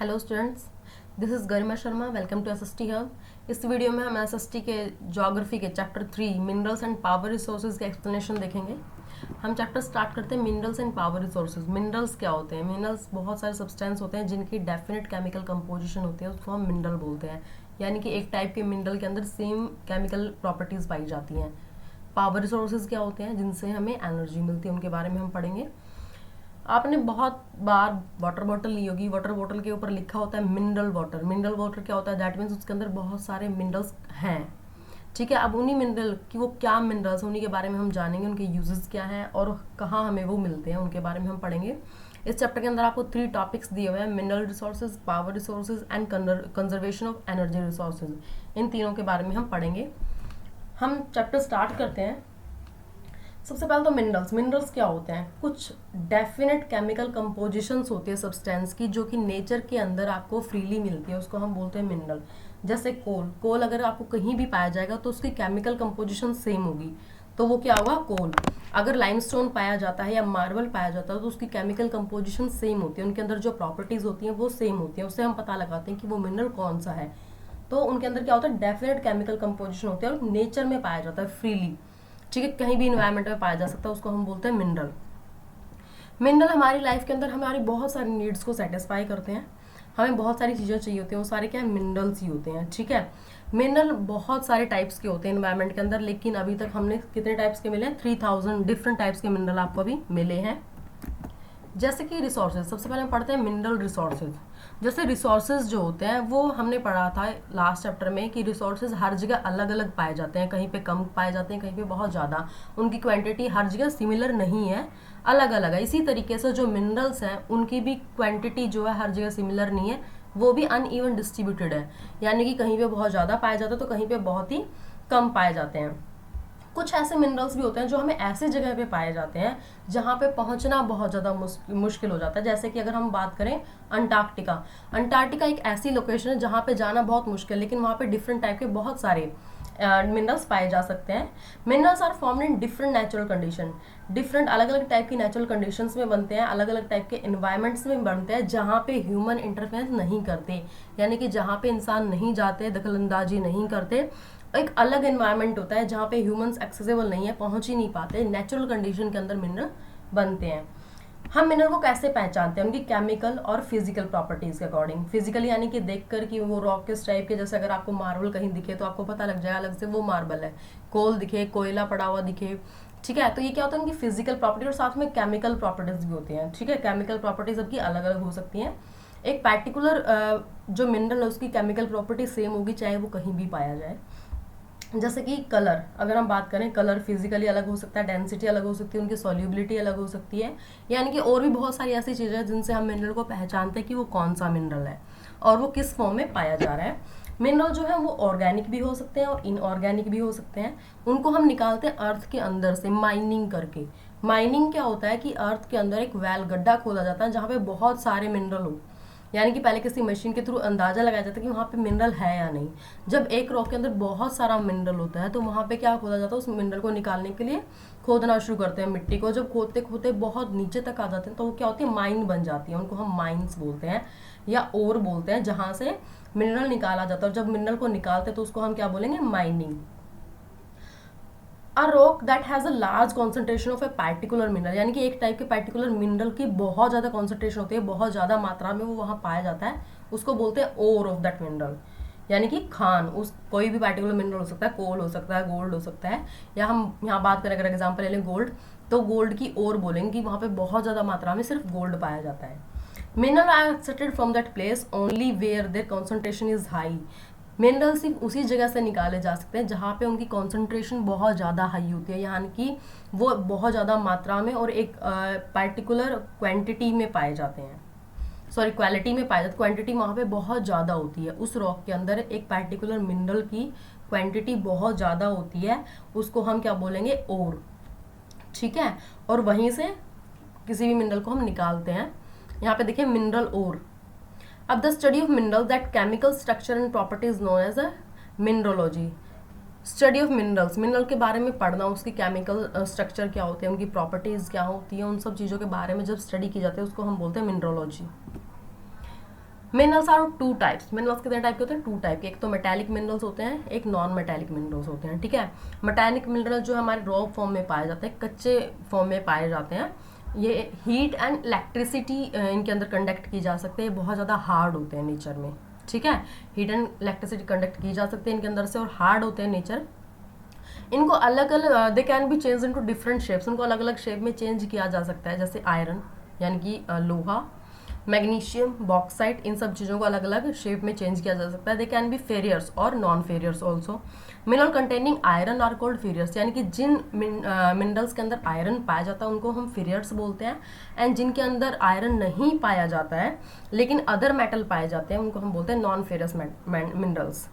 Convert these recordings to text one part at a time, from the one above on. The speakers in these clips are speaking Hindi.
Hello students, this is Garima Sharma. Welcome to SST hub. इस वीडियो में हम एसएसटी के ज्योग्राफी के chapter 3 minerals and power resources के एक्सप्लेनेशन देखेंगे। हम चैप्टर स्टार्ट करते हैं minerals and power resources. Minerals क्या होते हैं? मिनरल्स बहुत सारे सब्सटेंस होते हैं जिनकी डेफिनेट केमिकल कंपोजिशन होती है, उसको हम मिनरल बोलते हैं। यानी कि एक टाइप के मिनरल के अंदर सेम केमिकल प्रॉपर्टीज पाई जाती हैं। पावर रिसोर्सेज क्या होते हैं? जिनसे हमें एनर्जी मिलती है, उनके बारे में हम पढ़ेंगे। आपने बहुत बार वाटर बॉटल ली होगी, वाटर बॉटल के ऊपर लिखा होता है मिनरल वाटर। मिनरल वाटर क्या होता है? दैट मीन्स उसके अंदर बहुत सारे मिनरल्स हैं। ठीक है, अब उन्हीं मिनरल की वो क्या मिनरल्स, उन्हीं के बारे में हम जानेंगे, उनके यूजेस क्या हैं और कहाँ हमें वो मिलते हैं, उनके बारे में हम पढ़ेंगे। इस चैप्टर के अंदर आपको 3 टॉपिक्स दिए हुए हैं, mineral resources, power resources and conservation of energy resources. इन तीनों के बारे में हम पढ़ेंगे। हम चैप्टर स्टार्ट करते हैं। सबसे पहले तो मिनरल्स क्या होते हैं? कुछ डेफिनेट केमिकल कंपोजिशंस होती है सब्सटेंस की, जो कि नेचर के अंदर आपको फ्रीली मिलती है, उसको हम बोलते हैं मिनरल। जैसे कोल अगर आपको कहीं भी पाया जाएगा तो उसकी केमिकल कंपोजिशन सेम होगी, तो वो क्या होगा? कोल। अगर लाइमस्टोन पाया जाता है या मार्बल पाया जाता है तो उसकी केमिकल कंपोजिशन सेम होती है, उनके अंदर जो प्रॉपर्टीज होती हैं वो सेम होती हैं, उससे हम पता लगाते हैं कि वो मिनरल कौन सा है। तो उनके अंदर क्या होता है? डेफिनेट केमिकल कंपोजिशन होती है और नेचर में पाया जाता है फ्रीली। ठीक है, कहीं भी इन्वायरमेंट में पाया जा सकता है, उसको हम बोलते हैं मिनरल। मिनरल हमारी लाइफ के अंदर हमारी बहुत सारी नीड्स को सेटिस्फाई करते हैं। हमें बहुत सारी चीज़ें चाहिए होती हैं, वो सारे क्या है? मिनरल्स ही होते हैं। ठीक है, मिनरल बहुत सारे टाइप्स के होते हैं इन्वायरमेंट के अंदर, लेकिन अभी तक हमने कितने टाइप्स के मिले हैं? 3000 डिफरेंट टाइप्स के मिनरल आपको अभी मिले हैं। जैसे कि रिसोर्सेज, सबसे पहले हम पढ़ते हैं मिनरल रिसोर्सेज। जैसे रिसोर्सेज जो होते हैं वो हमने पढ़ा था लास्ट चैप्टर में कि रिसोर्सेज हर जगह अलग अलग पाए जाते हैं, कहीं पे कम पाए जाते हैं, कहीं पे बहुत ज़्यादा। उनकी क्वांटिटी हर जगह सिमिलर नहीं है, अलग अलग है। इसी तरीके से जो मिनरल्स हैं उनकी भी क्वांटिटी जो है हर जगह सिमिलर नहीं है, वो भी अनइवन डिस्ट्रीब्यूटेड है। यानी कि कहीं पे बहुत ज़्यादा पाया जाता है तो कहीं पे बहुत ही कम पाए जाते हैं। कुछ ऐसे मिनरल्स भी होते हैं जो हमें ऐसे जगह पे पाए जाते हैं जहाँ पे पहुँचना बहुत ज़्यादा मुश्किल हो जाता है। जैसे कि अगर हम बात करें अंटार्कटिका। अंटार्कटिका एक ऐसी लोकेशन है जहाँ पे जाना बहुत मुश्किल है, लेकिन वहाँ पे डिफरेंट टाइप के बहुत सारे मिनरल्स पाए जा सकते हैं। Minerals are formed in different natural condition. Different अलग अलग टाइप की नेचुरल कंडीशंस में बनते हैं, अलग अलग टाइप के इन्वायरमेंट्स में बनते हैं जहाँ पे ह्यूमन इंटरफेरेंस नहीं करते, यानी कि जहाँ पे इंसान नहीं जाते, दखलंदाजी नहीं करते। एक अलग एनवायरनमेंट होता है जहाँ पे ह्यूमंस एक्सेसिबल नहीं है, पहुंच ही नहीं पाते, नेचुरल कंडीशन के अंदर मिनरल बनते हैं। हम मिनरल को कैसे पहचानते हैं? उनकी केमिकल और फिजिकल प्रॉपर्टीज के अकॉर्डिंग। फिजिकली यानी कि देखकर कि वो रॉक किस टाइप के, जैसे अगर आपको मार्बल कहीं दिखे तो आपको पता लग जाएगा अलग से वो मार्बल है। कोल दिखे, कोयला पड़ा हुआ दिखे, ठीक है, तो ये क्या होता है? उनकी फिजिकल प्रॉपर्टी और साथ में केमिकल प्रॉपर्टीज भी होती हैं। ठीक है, केमिकल प्रॉपर्टीज सबकी अलग अलग हो सकती हैं। एक पर्टिकुलर जो मिनरल है उसकी केमिकल प्रॉपर्टी सेम होगी चाहे वो कहीं भी पाया जाए। जैसे कि कलर, अगर हम बात करें, कलर फिजिकली अलग हो सकता है, डेंसिटी अलग हो सकती है, उनकी सॉल्युबिलिटी अलग हो सकती है। यानी कि और भी बहुत सारी ऐसी चीज़ें हैं जिनसे हम मिनरल को पहचानते हैं कि वो कौन सा मिनरल है और वो किस फॉर्म में पाया जा रहा है। मिनरल जो है वो ऑर्गेनिक भी हो सकते हैं और इनऑर्गेनिक भी हो सकते हैं। उनको हम निकालते हैं अर्थ के अंदर से माइनिंग करके। माइनिंग क्या होता है कि अर्थ के अंदर एक वेल गड्ढा खोदा जाता है जहाँ पे बहुत सारे मिनरल हो, यानी कि पहले किसी मशीन के थ्रू अंदाजा लगाया जाता है कि वहाँ पे मिनरल है या नहीं। जब एक रॉक के अंदर बहुत सारा मिनरल होता है तो वहाँ पे क्या खोदा जाता है? उस मिनरल को निकालने के लिए खोदना शुरू करते हैं मिट्टी को। जब खोदते खोदते बहुत नीचे तक आ जाते हैं तो वो क्या होती है? माइन बन जाती है। उनको हम माइन्स बोलते हैं या ओर बोलते हैं, जहाँ से मिनरल निकाला जाता है। और जब मिनरल को निकालते हैं तो उसको हम क्या बोलेंगे? Mining. A rock that has a large concentration of a particular mineral, यानी कि एक टाइप के पार्टिकुलर मिनरल की बहुत ज़्यादा कॉन्सेंट्रेशन होती है, बहुत ज़्यादा मात्रा में वो वहाँ पाया जाता है, उसको बोलते हैं ओर ऑफ दैट मिनरल। यानी कि खान, उस कोई भी पार्टिकुलर मिनरल हो सकता है, कोल हो सकता है, गोल्ड हो सकता है, या हम यहाँ बात करें अगर एग्जाम्पल ले लें गोल्ड, तो गोल्ड की ओर बोलेंगे कि वहाँ पे बहुत ज़्यादा मात्रा में सिर्फ गोल्ड पाया जाता है। Mineral are extracted from that place only where there concentration is high. Mineral सिर्फ उसी जगह से निकाले जा सकते हैं जहाँ पे उनकी कॉन्सेंट्रेशन बहुत ज़्यादा हाई होती है, यानी कि वो बहुत ज़्यादा मात्रा में और एक पर्टिकुलर क्वांटिटी में पाए जाते हैं, सॉरी क्वालिटी में पाए जाते, क्वांटिटी वहाँ पे बहुत ज़्यादा होती है। उस रॉक के अंदर एक पर्टिकुलर मिनरल की क्वांटिटी बहुत ज़्यादा होती है, उसको हम क्या बोलेंगे? ओर। ठीक है, और वहीं से किसी भी मिनरल को हम निकालते हैं। यहाँ पे देखिए मिनरल ओर। अब the study of mineral that chemical structure and properties known as a mineralogy. Study of minerals, mineral के बारे में पढ़ना, उसकी केमिकल स्ट्रक्चर क्या होते हैं, उनकी प्रॉपर्टीज क्या होती है, उन सब चीज़ों के बारे में जब स्टडी की जाती है उसको हम बोलते हैं mineralogy. Minerals are two types. Minerals कितने टाइप के होते हैं? टू टाइप के। एक तो मेटेलिक मिनरल्स होते हैं, एक नॉन मेटेलिक मिनरल्स होते हैं, ठीक है। मेटेलिक मिनरल जो हमारे रॉ फॉर्म में पाए जाते हैं, कच्चे फॉर्म में पाए जाते हैं, ये हीट एंड इलेक्ट्रिसिटी इनके अंदर कंडक्ट की जा सकती है, बहुत ज़्यादा हार्ड होते हैं नेचर में, ठीक है। हीट एंड इलेक्ट्रिसिटी कंडक्ट की जा सकती है इनके अंदर से, और हार्ड होते हैं नेचर। इनको अलग अलग, they can be change into different shapes, उनको अलग अलग शेप में चेंज किया जा सकता है, जैसे आयरन यानी कि लोहा, मैग्नीशियम, बॉक्साइट, इन सब चीज़ों को अलग अलग शेप में चेंज किया जा सकता है। दे कैन बी फेरियर्स और non ferrous also. Mineral containing iron are called ferrous, यानी कि जिन मिनरल्स के अंदर आयरन पाया जाता है उनको हम फेरियर्स बोलते हैं, एंड जिनके अंदर आयरन नहीं पाया जाता है लेकिन अदर मेटल पाए जाते हैं उनको हम बोलते हैं नॉन फेरियस मिनरल्स।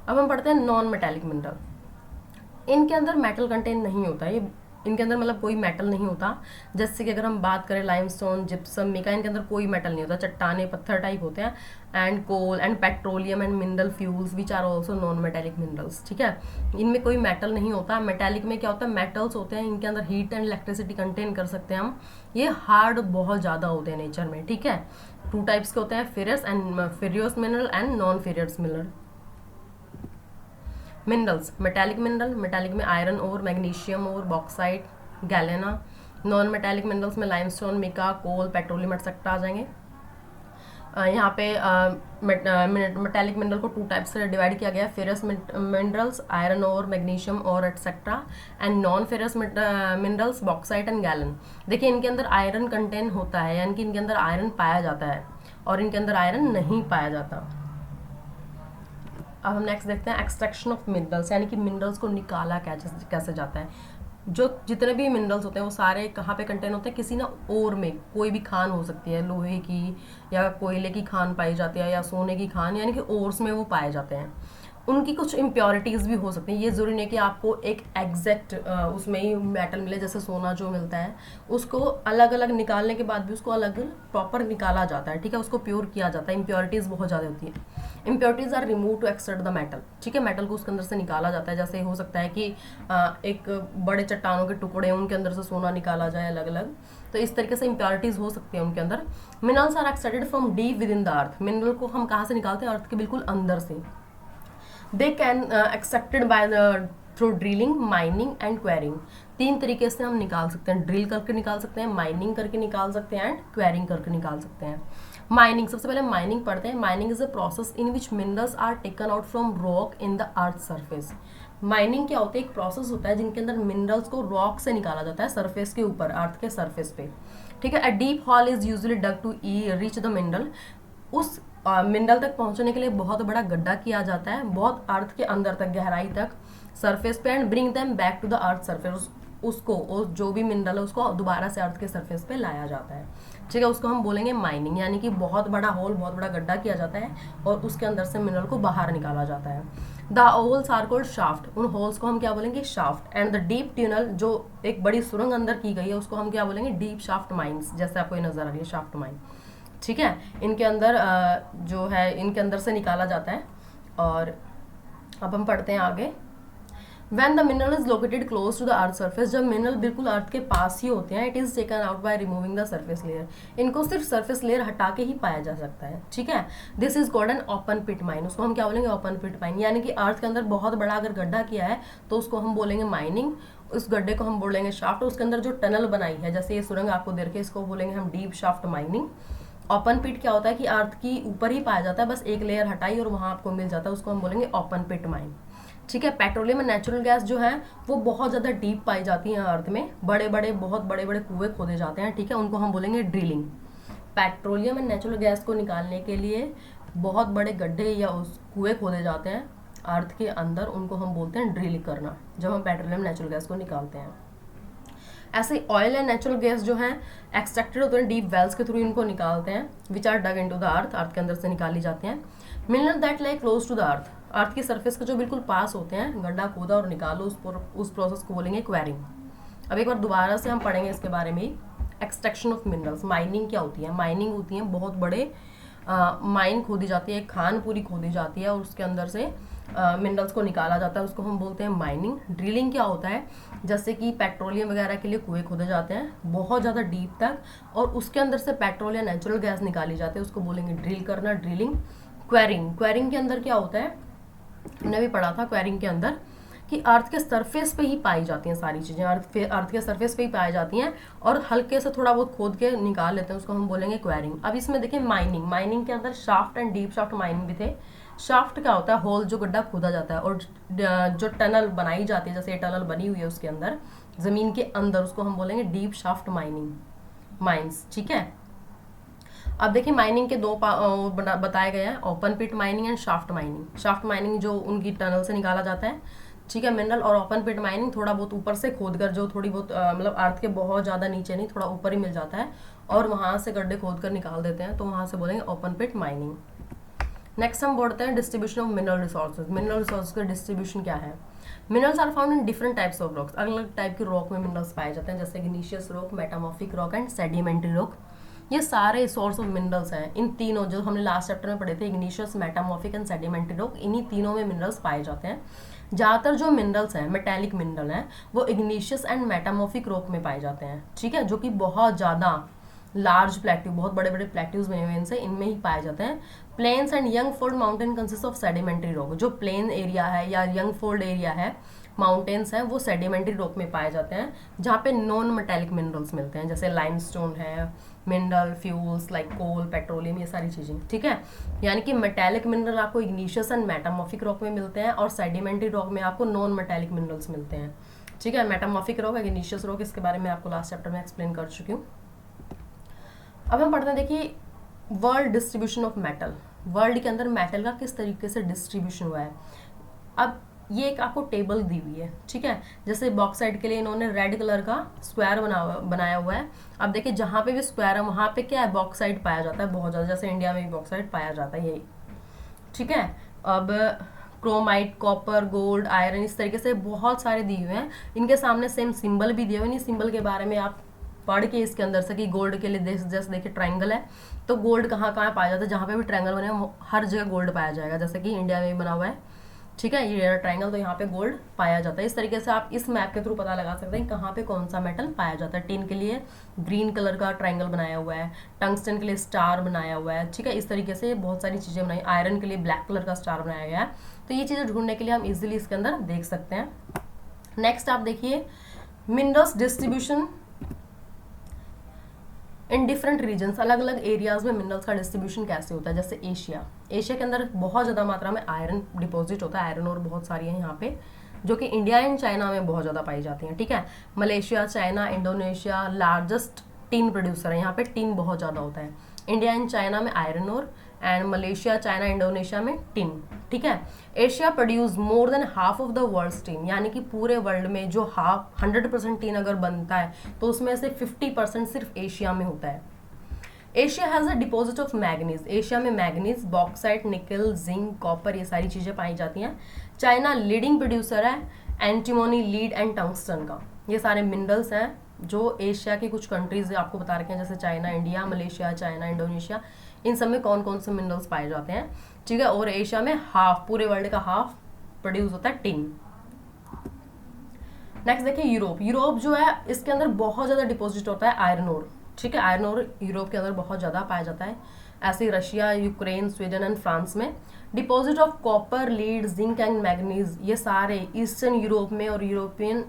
अब हम पढ़ते हैं नॉन मेटेलिक मिनरल। इनके अंदर मेटल कंटेन नहीं होता है, ये इनके अंदर मतलब कोई मेटल नहीं होता। जैसे कि अगर हम बात करें लाइमस्टोन, जिप्सम, मिका, इनके अंदर कोई मेटल नहीं होता, चट्टाने पत्थर टाइप होते हैं। And coal and petroleum and mineral fuels which are also non metallic minerals, ठीक है। इनमें कोई मेटल नहीं होता। मेटेलिक में क्या होता है? मेटल्स होते हैं, इनके अंदर हीट एंड इलेक्ट्रिसिटी कंटेन कर सकते हैं हम। ये हार्ड बहुत ज़्यादा होते हैं नेचर में, ठीक है। टू टाइप्स के होते हैं, furious and furious mineral and non furious mineral. Minerals, metallic mineral, metallic में आयरन और मैग्नीशियम और bauxite, galena. Non metallic minerals में लाइमस्टोन, मिका, कोल, पेट्रोलियम एक्सेट्रा आ जाएंगे। यहाँ पे मेटेलिक मिनरल को टू टाइप्स से डिवाइड किया गया है, फेरस मिनरल्स, आयरन और मैग्नीशियम और etcetera, and non ferrous minerals, bauxite and gallon. देखिए इनके अंदर आयरन कंटेन होता है, यानी कि इनके अंदर आयरन पाया जाता है, और इनके अंदर आयरन नहीं पाया जाता। अब हम नेक्स्ट देखते हैं एक्सट्रैक्शन ऑफ मिनरल्स, यानी कि मिनरल्स को निकाला कैसे जाता है। जो जितने भी मिनरल्स होते हैं वो सारे कहाँ पे कंटेन होते हैं? किसी ना ओर में। कोई भी खान हो सकती है, लोहे की या कोयले की खान पाई जाती है, या सोने की खान, यानी कि ओर्स में वो पाए जाते हैं। उनकी कुछ इम्प्योरिटीज़ भी हो सकती हैं। ये ज़रूरी नहीं कि आपको एक एग्जैक्ट उसमें ही मेटल मिले, जैसे सोना जो मिलता है उसको अलग अलग निकालने के बाद भी उसको अलग प्रॉपर निकाला जाता है, ठीक है, उसको प्योर किया जाता है। इम्प्योरिटीज़ बहुत ज़्यादा होती है। Impurities are remove to extract the metal, ठीक है, मेटल को उसके अंदर से निकाला जाता है। जैसे हो सकता है कि एक बड़े चट्टानों के टुकड़े हैं, उनके अंदर से सोना निकाला जाए अलग अलग, तो इस तरीके से इम्प्योरिटीज़ हो सकती है उनके अंदर। Minerals are extracted from deep within the earth, mineral को हम कहाँ से निकालते हैं? अर्थ के बिल्कुल अंदर से। They can extracted by the through drilling, mining and quarrying. तीन तरीके से हम निकाल सकते हैं, ड्रिल करके निकाल सकते हैं, माइनिंग करके निकाल सकते हैं, एंड क्वेरिंग करके निकाल सकते हैं। माइनिंग, सबसे पहले माइनिंग पढ़ते हैं। Mining is a process in which minerals are taken out from rock in the earth surface. Mining क्या होता है? एक प्रोसेस होता है जिनके अंदर मिनरल्स को रॉक से निकाला जाता है, सरफेस के ऊपर, अर्थ के सरफेस पे, ठीक है। A deep hole is usually dug to reach the mineral. उस मिनरल तक पहुंचने के लिए बहुत बड़ा गड्ढा किया जाता है, बहुत अर्थ के अंदर तक, गहराई तक, सरफेस पे, and bring them back to the earth surface. उसको जो भी मिनरल है उसको दोबारा से अर्थ के सरफेस पे लाया जाता है, ठीक है। उसको हम बोलेंगे माइनिंग, यानी कि बहुत बड़ा होल, बहुत बड़ा गड्ढा किया जाता है और उसके अंदर से मिनरल को बाहर निकाला जाता है। The holes are called shaft, उन होल्स को हम क्या बोलेंगे? Shaft. And the deep tunnel, जो एक बड़ी सुरंग अंदर की गई है, उसको हम क्या बोलेंगे? डीप शाफ्ट माइंस, जैसे आपको ये नजर आ रही है शाफ्ट माइन, ठीक है। इनके अंदर जो है इनके अंदर से निकाला जाता है। और अब हम पढ़ते हैं आगे। When the mineral is located close to the earth surface, जब मिनरल बिल्कुल अर्थ के पास ही होते हैं, it is taken out by removing the surface layer. इनको सिर्फ सरफेस लेयर हटा के ही पाया जा सकता है, ठीक है। This is called an open pit mine, उसको हम क्या बोलेंगे? ओपन पिट माइन, यानी कि अर्थ के अंदर बहुत बड़ा अगर गड्ढा किया है तो उसको हम बोलेंगे माइनिंग, उस गड्ढे को हम बोलेंगे शाफ्ट, उसके अंदर जो टनल बनाई है, जैसे ये सुरंग आपको दे रखे, इसको बोलेंगे हम डीप शाफ्ट माइनिंग। ओपन पिट क्या होता है कि अर्थ की ऊपर ही पाया जाता है, बस एक लेयर हटाई और वहां आपको मिल जाता है, उसको हम बोलेंगे ओपन पिट माइन, ठीक है। पेट्रोलियम एंड नेचुरल गैस जो है वो बहुत ज़्यादा डीप पाई जाती है अर्थ में, बहुत बड़े बड़े कुएं खोदे जाते हैं, ठीक है, उनको हम बोलेंगे drilling. Petroleum and natural gas को निकालने के लिए बहुत बड़े गड्ढे या उस कुएं खोदे जाते हैं अर्थ के अंदर, उनको हम बोलते हैं ड्रिल करना, जब हम पेट्रोलियम नेचुरल गैस को निकालते हैं। ऐसे ऑयल एंड नेचुरल गैस जो है एक्सट्रैक्टेड होते हैं डीप वेल्स के थ्रू, इनको निकालते हैं, which are dug into the earth, earth के अंदर से निकाली जाती हैं। Mineral that lie close to the earth, earth की सरफेस के जो बिल्कुल पास होते हैं, गड्ढा खोदा और निकालो, उस प्रोसेस को बोलेंगे क्वेरिंग। अब एक बार दोबारा से हम पढ़ेंगे इसके बारे में। एक्सट्रैक्शन ऑफ मिनरल्स, माइनिंग क्या होती है? माइनिंग होती है बहुत बड़े माइन खोदी जाती है, खान पूरी खोदी जाती है और उसके अंदर से मिनरल्स को निकाला जाता है उसको हम बोलते हैं माइनिंग। ड्रिलिंग क्या होता है, जैसे कि पेट्रोलियम वगैरह के लिए कुएं खोदे जाते हैं बहुत ज़्यादा डीप तक, और उसके अंदर से पेट्रोल या नेचुरल गैस निकाली जाती है, उसको बोलेंगे ड्रिल करना, ड्रिलिंग। क्वेरिंग, क्वेरिंग के अंदर क्या होता है, हमने भी पढ़ा था क्वेरिंग के अंदर कि अर्थ के सरफेस पे ही पाई जाती हैं सारी चीज़ें, अर्थ के सरफेस पे ही पाई जाती हैं और हल्के से थोड़ा बहुत खोद के निकाल लेते हैं, उसको हम बोलेंगे क्वेरिंग। अब इसमें देखिए माइनिंग, माइनिंग के अंदर shaft and deep shaft mining भी थे। शाफ्ट क्या होता है, होल जो गड्ढा खोदा जाता है, और जो टनल बनाई जाती है, जैसे ये टनल बनी हुई है उसके अंदर जमीन के अंदर, उसको हम बोलेंगे डीप शाफ्ट माइनिंग माइंस। ठीक है, अब देखिए माइनिंग के दो बताए गए हैं, open pit mining and shaft mining. Shaft mining जो उनकी टनल से निकाला जाता है, ठीक है, मिनरल, और ओपन पिट माइनिंग थोड़ा बहुत ऊपर से खोदकर, जो थोड़ी बहुत मतलब अर्थ के बहुत ज़्यादा नीचे नहीं, थोड़ा ऊपर ही मिल जाता है और वहाँ से गड्ढे खोद कर निकाल देते हैं, तो वहाँ से बोलेंगे ओपन पिट माइनिंग। नेक्स्ट हम बढ़ते हैं distribution of mineral resources. Mineral resources का डिस्ट्रीब्यूशन क्या है, minerals are found in different types of rocks, अलग अलग टाइप के रॉक में मिनरल्स पाए जाते हैं, जैसे इग्नीशियस rock, metamorphic rock and sedimentary rock. ये सारे सोर्स ऑफ मिनरल्स हैं। इन तीनों जो हमने लास्ट चैप्टर में पढ़े थे, इग्नीशियस, मेटामॉर्फिक एंड सेडिमेंट्री रॉक, इन्हीं तीनों में मिनरल्स पाए जाते हैं। ज़्यादातर जो मिनरल्स हैं, मेटेलिक मिनरल हैं, वो इग्नीशियस एंड मेटामॉर्फिक रॉक में पाए जाते हैं, ठीक है, जो कि बहुत ज़्यादा लार्ज प्लेट्यू, बहुत बड़े बड़े प्लेट्यूज बने हुए इनसे, इनमें ही पाए जाते हैं। Plains and young fold mountain consist of sedimentary rock, जो प्लेन एरिया है या यंग फोल्ड एरिया है, माउंटेन्स हैं, वो सेडिमेंट्री रॉक में पाए जाते हैं, जहाँ पे नॉन मेटेलिक मिनरल्स मिलते हैं, जैसे लाइमस्टोन है, मिनरल फ्यूल्स लाइक कोल, पेट्रोलियम, ये सारी चीज़ें। ठीक है, यानी कि मेटेलिक मिनरल आपको इग्नीशियस एंड मेटामॉर्फिक रॉक में मिलते हैं, और सेडिमेंट्री रॉक में आपको नॉन मेटेलिक मिनरल्स मिलते हैं। ठीक है, मेटामॉर्फिक रॉक, इग्नीशियस रॉक, इसके बारे में आपको लास्ट चैप्टर में एक्सप्लेन कर चुकी हूँ। अब हम पढ़ते हैं, देखिए world distribution of metal, world के अंदर मेटल का किस तरीके से डिस्ट्रीब्यूशन हुआ है। अब ये एक आपको टेबल दी हुई है, ठीक है, जैसे बॉक्साइट के लिए इन्होंने रेड कलर का स्क्वायर बनाया हुआ है। अब देखिए जहाँ पे भी स्क्वायर है वहाँ पे क्या है, बॉक्साइट पाया जाता है बहुत ज़्यादा, जैसे इंडिया में भी बॉक्साइट पाया जाता है, यही। ठीक है, अब क्रोमाइट, कॉपर, गोल्ड, आयरन, इस तरीके से बहुत सारे दिए हुए हैं। इनके सामने सेम सिंबल भी दिए हुए हैं, सिंबल के बारे में आप पढ़ के इसके अंदर से कि गोल्ड के लिए जैसे देखिए ट्रायंगल है, तो गोल्ड कहाँ कहाँ पाया जाता है, जहाँ पे भी ट्रायंगल बने हर जगह गोल्ड पाया जाएगा, जैसे कि इंडिया में भी बना हुआ है, ठीक है, ये ट्रायंगल, तो यहाँ पे गोल्ड पाया जाता है। इस तरीके से आप इस मैप के थ्रू पता लगा सकते हैं कहाँ पे कौन सा मेटल पाया जाता है। टिन के लिए ग्रीन कलर का ट्रायंगल बनाया हुआ है, टंगस्टन के लिए स्टार बनाया हुआ है, ठीक है, इस तरीके से बहुत सारी चीज़ें बनाई, आयरन के लिए ब्लैक कलर का स्टार बनाया गया है। तो ये चीज़ें ढूंढने के लिए हम इजिली इसके अंदर देख सकते हैं। नेक्स्ट आप देखिए minerals distribution in different regions, अलग अलग एरियाज में मिनरल्स का डिस्ट्रीब्यूशन कैसे होता है। जैसे एशिया, एशिया के अंदर बहुत ज़्यादा मात्रा में आयरन डिपॉजिट होता है, आयरन और बहुत सारी है यहाँ पे, जो कि इंडिया एंड चाइना में बहुत ज़्यादा पाई जाती हैं। ठीक है, Malaysia, China, Indonesia largest tin producer है, यहाँ पे टिन बहुत ज़्यादा होता है। इंडिया एंड चाइना में आयरन और, एंड मलेशिया, चाइना, इंडोनेशिया में टिन। ठीक है, Asia produce more than half of the world tin, यानी कि पूरे वर्ल्ड में जो 100% टिन अगर बनता है तो उसमें से 50% सिर्फ एशिया में होता है। Asia has a deposit of manganese, Asia में मैग्नीज, बॉक्साइट, निकल, जिंक, कॉपर, ये सारी चीज़ें पाई जाती हैं। चाइना लीडिंग प्रोड्यूसर है एंटीमोनी, लीड एंड टंगस्टन का। ये सारे मिनरल्स हैं जो एशिया की कुछ कंट्रीज आपको बता रखे हैं, जैसे China, India, Malaysia, China, Indonesia, इन सब में कौन कौन से मिनरल्स पाए जाते हैं। ठीक है, और एशिया में हाफ, पूरे वर्ल्ड का हाफ प्रोड्यूस होता है टिन। नेक्स्ट देखिए यूरोप, यूरोप जो है इसके अंदर बहुत ज़्यादा डिपॉजिट होता है आयरन ओर। ठीक है, आयरन ओर यूरोप के अंदर बहुत ज़्यादा पाया जाता है। ऐसे ही Russia, Ukraine, Sweden and France में। Deposit of copper, lead, zinc and manganese, ये सारे ईस्टर्न यूरोप में और यूरोपियन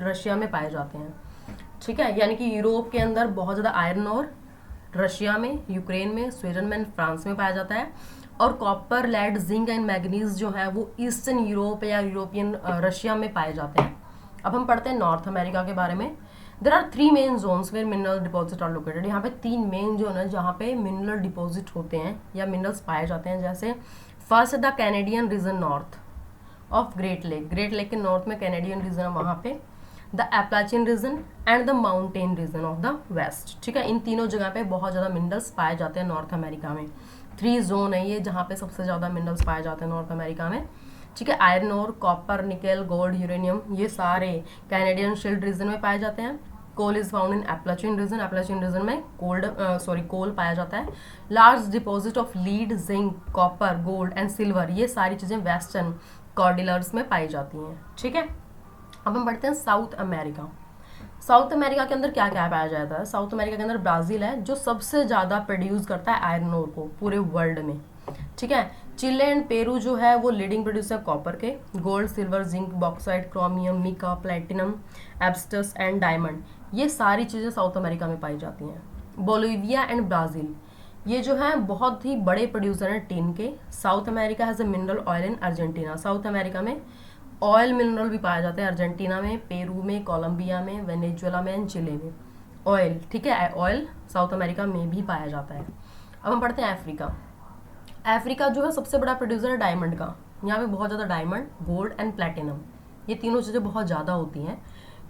रशिया में पाए जाते हैं। ठीक है, यानी कि यूरोप के अंदर बहुत ज़्यादा आयरन और रशिया में, यूक्रेन में, स्वीडन में एंड फ्रांस में पाया जाता है। और copper, lead, zinc and manganese जो है वो ईस्टर्न यूरोप या यूरोपियन रशिया में पाए जाते हैं। अब हम पढ़ते हैं नॉर्थ अमेरिका के बारे में। There are 3 main zones where mineral deposit are located, यहाँ पे 3 मेन जोन है जहाँ पे मिनरल डिपॉजिट होते हैं या मिनरल्स पाए जाते हैं। जैसे first the Canadian region north of Great Lake, Great Lake के नॉर्थ में कैनेडियन रीजन है वहाँ पे, the Appalachian region and the mountain region of the west. ठीक है, इन तीनों जगह पे बहुत ज़्यादा मिनरल्स पाए जाते हैं नॉर्थ अमेरिका में। 3 जोन है ये जहाँ पे सबसे ज़्यादा मिनरल्स पाए जाते हैं नॉर्थ अमेरिका में। ठीक है, आयरन और, कॉपर, निकेल, गोल्ड, यूरेनियम, ये सारे कैनेडियन शील्ड रीजन में पाए जाते हैं। Coal is found in Appalachian region, Appalachian region में कोल पाया जाता है। Large deposit of lead, zinc, copper, gold and silver, ये सारी चीज़ें वेस्टर्न कॉर्डिलर्स में पाई जाती हैं। ठीक है, अब हम बढ़ते हैं साउथ अमेरिका। साउथ अमेरिका के अंदर क्या क्या पाया जाता है? साउथ अमेरिका के अंदर ब्राज़ील है जो सबसे ज़्यादा प्रोड्यूस करता है आयरन ओर को पूरे वर्ल्ड में। ठीक है, चिले एंड पेरू जो है वो लीडिंग प्रोड्यूसर कॉपर के, gold, silver, zinc, bauxite, chromium, mica, platinum, asbestos and diamond, ये सारी चीज़ें साउथ अमेरिका में पाई जाती हैं। बोलिविया एंड ब्राज़ील ये जो है बहुत ही बड़े प्रोड्यूसर हैं टिन के। South America has a mineral oil in Argentina, south America में ऑयल मिनरल भी पाया जाता है अर्जेंटीना में, पेरू में, कोलंबिया में, वेनेजुएला में एंड चिले में। ऑयल, ठीक है, ऑयल साउथ अमेरिका में भी पाया जाता है। अब हम पढ़ते हैं अफ्रीका। अफ्रीका जो है सबसे बड़ा प्रोड्यूसर है डायमंड का। यहाँ पे बहुत ज़्यादा डायमंड, गोल्ड एंड प्लेटिनम, ये तीनों चीज़ें बहुत ज़्यादा होती हैं।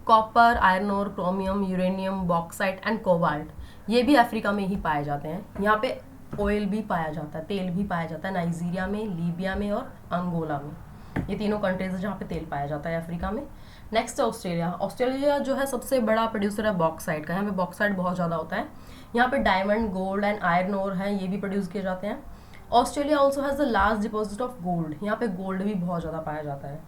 Copper, iron ore, chromium, uranium, bauxite and cobalt, ये भी अफ्रीका में ही पाए जाते हैं। यहाँ पे ऑयल भी पाया जाता है, तेल भी पाया जाता है नाइजीरिया में, लीबिया में और अंगोला में। ये तीनों कंट्रीज है जहाँ पे तेल पाया जाता है अफ्रीका में। नेक्स्ट है ऑस्ट्रेलिया। ऑस्ट्रेलिया जो है सबसे बड़ा प्रोड्यूसर है बॉक्साइट का। यहाँ पे बॉक्साइट बहुत ज़्यादा होता है। यहाँ पे diamond, gold and iron ore हैं, ये भी प्रोड्यूस किए जाते हैं। Australia also has the large deposit of gold, यहाँ पे गोल्ड भी बहुत ज़्यादा पाया जाता है।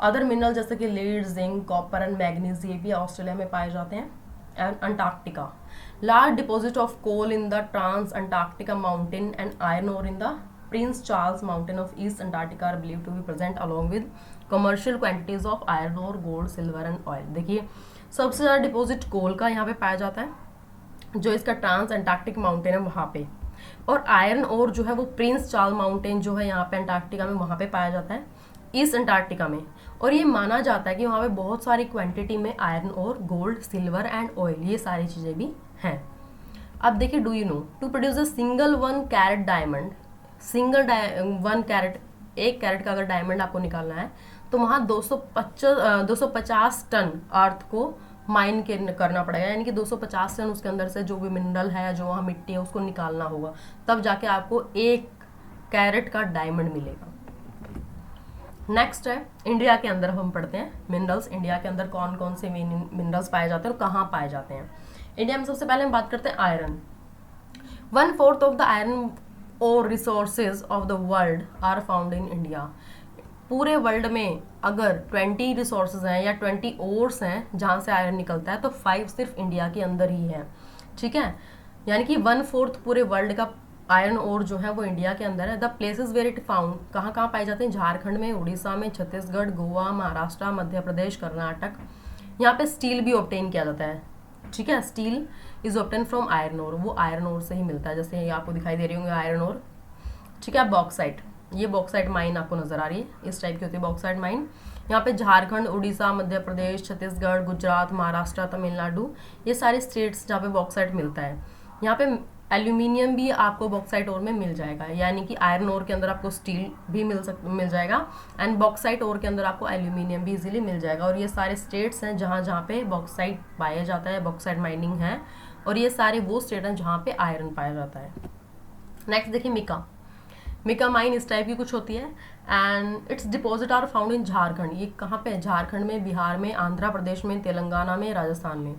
अदर मिनरल जैसे कि lead, zinc, copper and manganese, ये भी ऑस्ट्रेलिया में पाए जाते हैं। And Antarctica, large deposit of coal in the Trans Antarctica mountain and iron ore in the Prince Charles mountain of East Antarctica are believe to be present along with commercial quantities of iron ore, gold, silver and oil. देखिए सबसे ज़्यादा डिपॉजिट कोल का यहाँ पे पाया जाता है, जो इसका ट्रांस अंटार्कटिक माउंटेन है वहाँ पे, और आयरन ओर जो है वो प्रिंस चार्ल माउंटेन जो है यहाँ पे अंटार्कटिका में, वहाँ पे पाया जाता है ईस्ट अंटार्कटिका में। और ये माना जाता है कि वहाँ पे बहुत सारी क्वांटिटी में iron ore, gold, silver and oil, ये सारी चीज़ें भी हैं। अब देखिए, do you know to produce a single 1 carat diamond, single 1 carat, 1 carat का अगर डायमंड आपको निकालना है तो वहाँ 250 टन अर्थ को माइन करना पड़ेगा, यानी कि 250 टन उसके अंदर से जो भी मिनरल है, जो वहाँ मिट्टी है, उसको निकालना होगा, तब जाके आपको 1 कैरेट का डायमंड मिलेगा। नेक्स्ट है इंडिया के अंदर, हम पढ़ते हैं मिनरल्स। इंडिया के अंदर कौन कौन से मिनरल्स पाए जाते हैं और कहाँ पाए जाते हैं। इंडिया में सबसे पहले हम बात करते हैं iron. 1/4 of the iron ore resources of the world are found in India. पूरे वर्ल्ड में अगर 20 रिसोर्सेज हैं या 20 ओर्स हैं जहाँ से आयरन निकलता है, तो 5 सिर्फ इंडिया के अंदर ही है। ठीक है, यानी कि 1/4 पूरे वर्ल्ड का आयरन ओर जो है वो इंडिया के अंदर है। The places where it found, कहाँ कहाँ पाए जाते हैं? झारखंड में, उड़ीसा में, छत्तीसगढ़, गोवा, महाराष्ट्र, मध्य प्रदेश, कर्नाटक। यहाँ पे स्टील भी ऑब्टेन किया जाता है। ठीक है, steel is obtain from iron ore, वो आयरन ओर से ही मिलता है, जैसे ये आपको दिखाई दे रही होंगे आयरन ओर। ठीक है, बॉक्साइट, ये बॉक्साइट माइन आपको नजर आ रही है, इस टाइप की होती है बॉक्साइट माइन। यहाँ पे झारखंड, उड़ीसा, मध्य प्रदेश, छत्तीसगढ़, गुजरात, महाराष्ट्र, तमिलनाडु, ये सारे स्टेट्स जहाँ पे बॉक्साइट मिलता है। यहाँ पे एल्यूमिनियम भी आपको बॉक्साइट ओर में मिल जाएगा, यानी कि आयरन ओर के अंदर आपको स्टील भी मिल जाएगा, एंड बॉक्साइट ओर के अंदर आपको एल्यूमिनियम भी इजीली मिल जाएगा। और ये सारे स्टेट्स हैं जहाँ जहाँ पे बॉक्साइट पाया जाता है, बॉक्साइट माइनिंग है, और ये सारे वो स्टेट हैं जहाँ पे आयरन पाया जाता है। नेक्स्ट देखिए मिका। मिका माइन इस टाइप की कुछ होती है, and its deposit are found in Jharkhand. ये कहाँ पे? झारखंड में, बिहार में, आंध्र प्रदेश में, तेलंगाना में, राजस्थान में।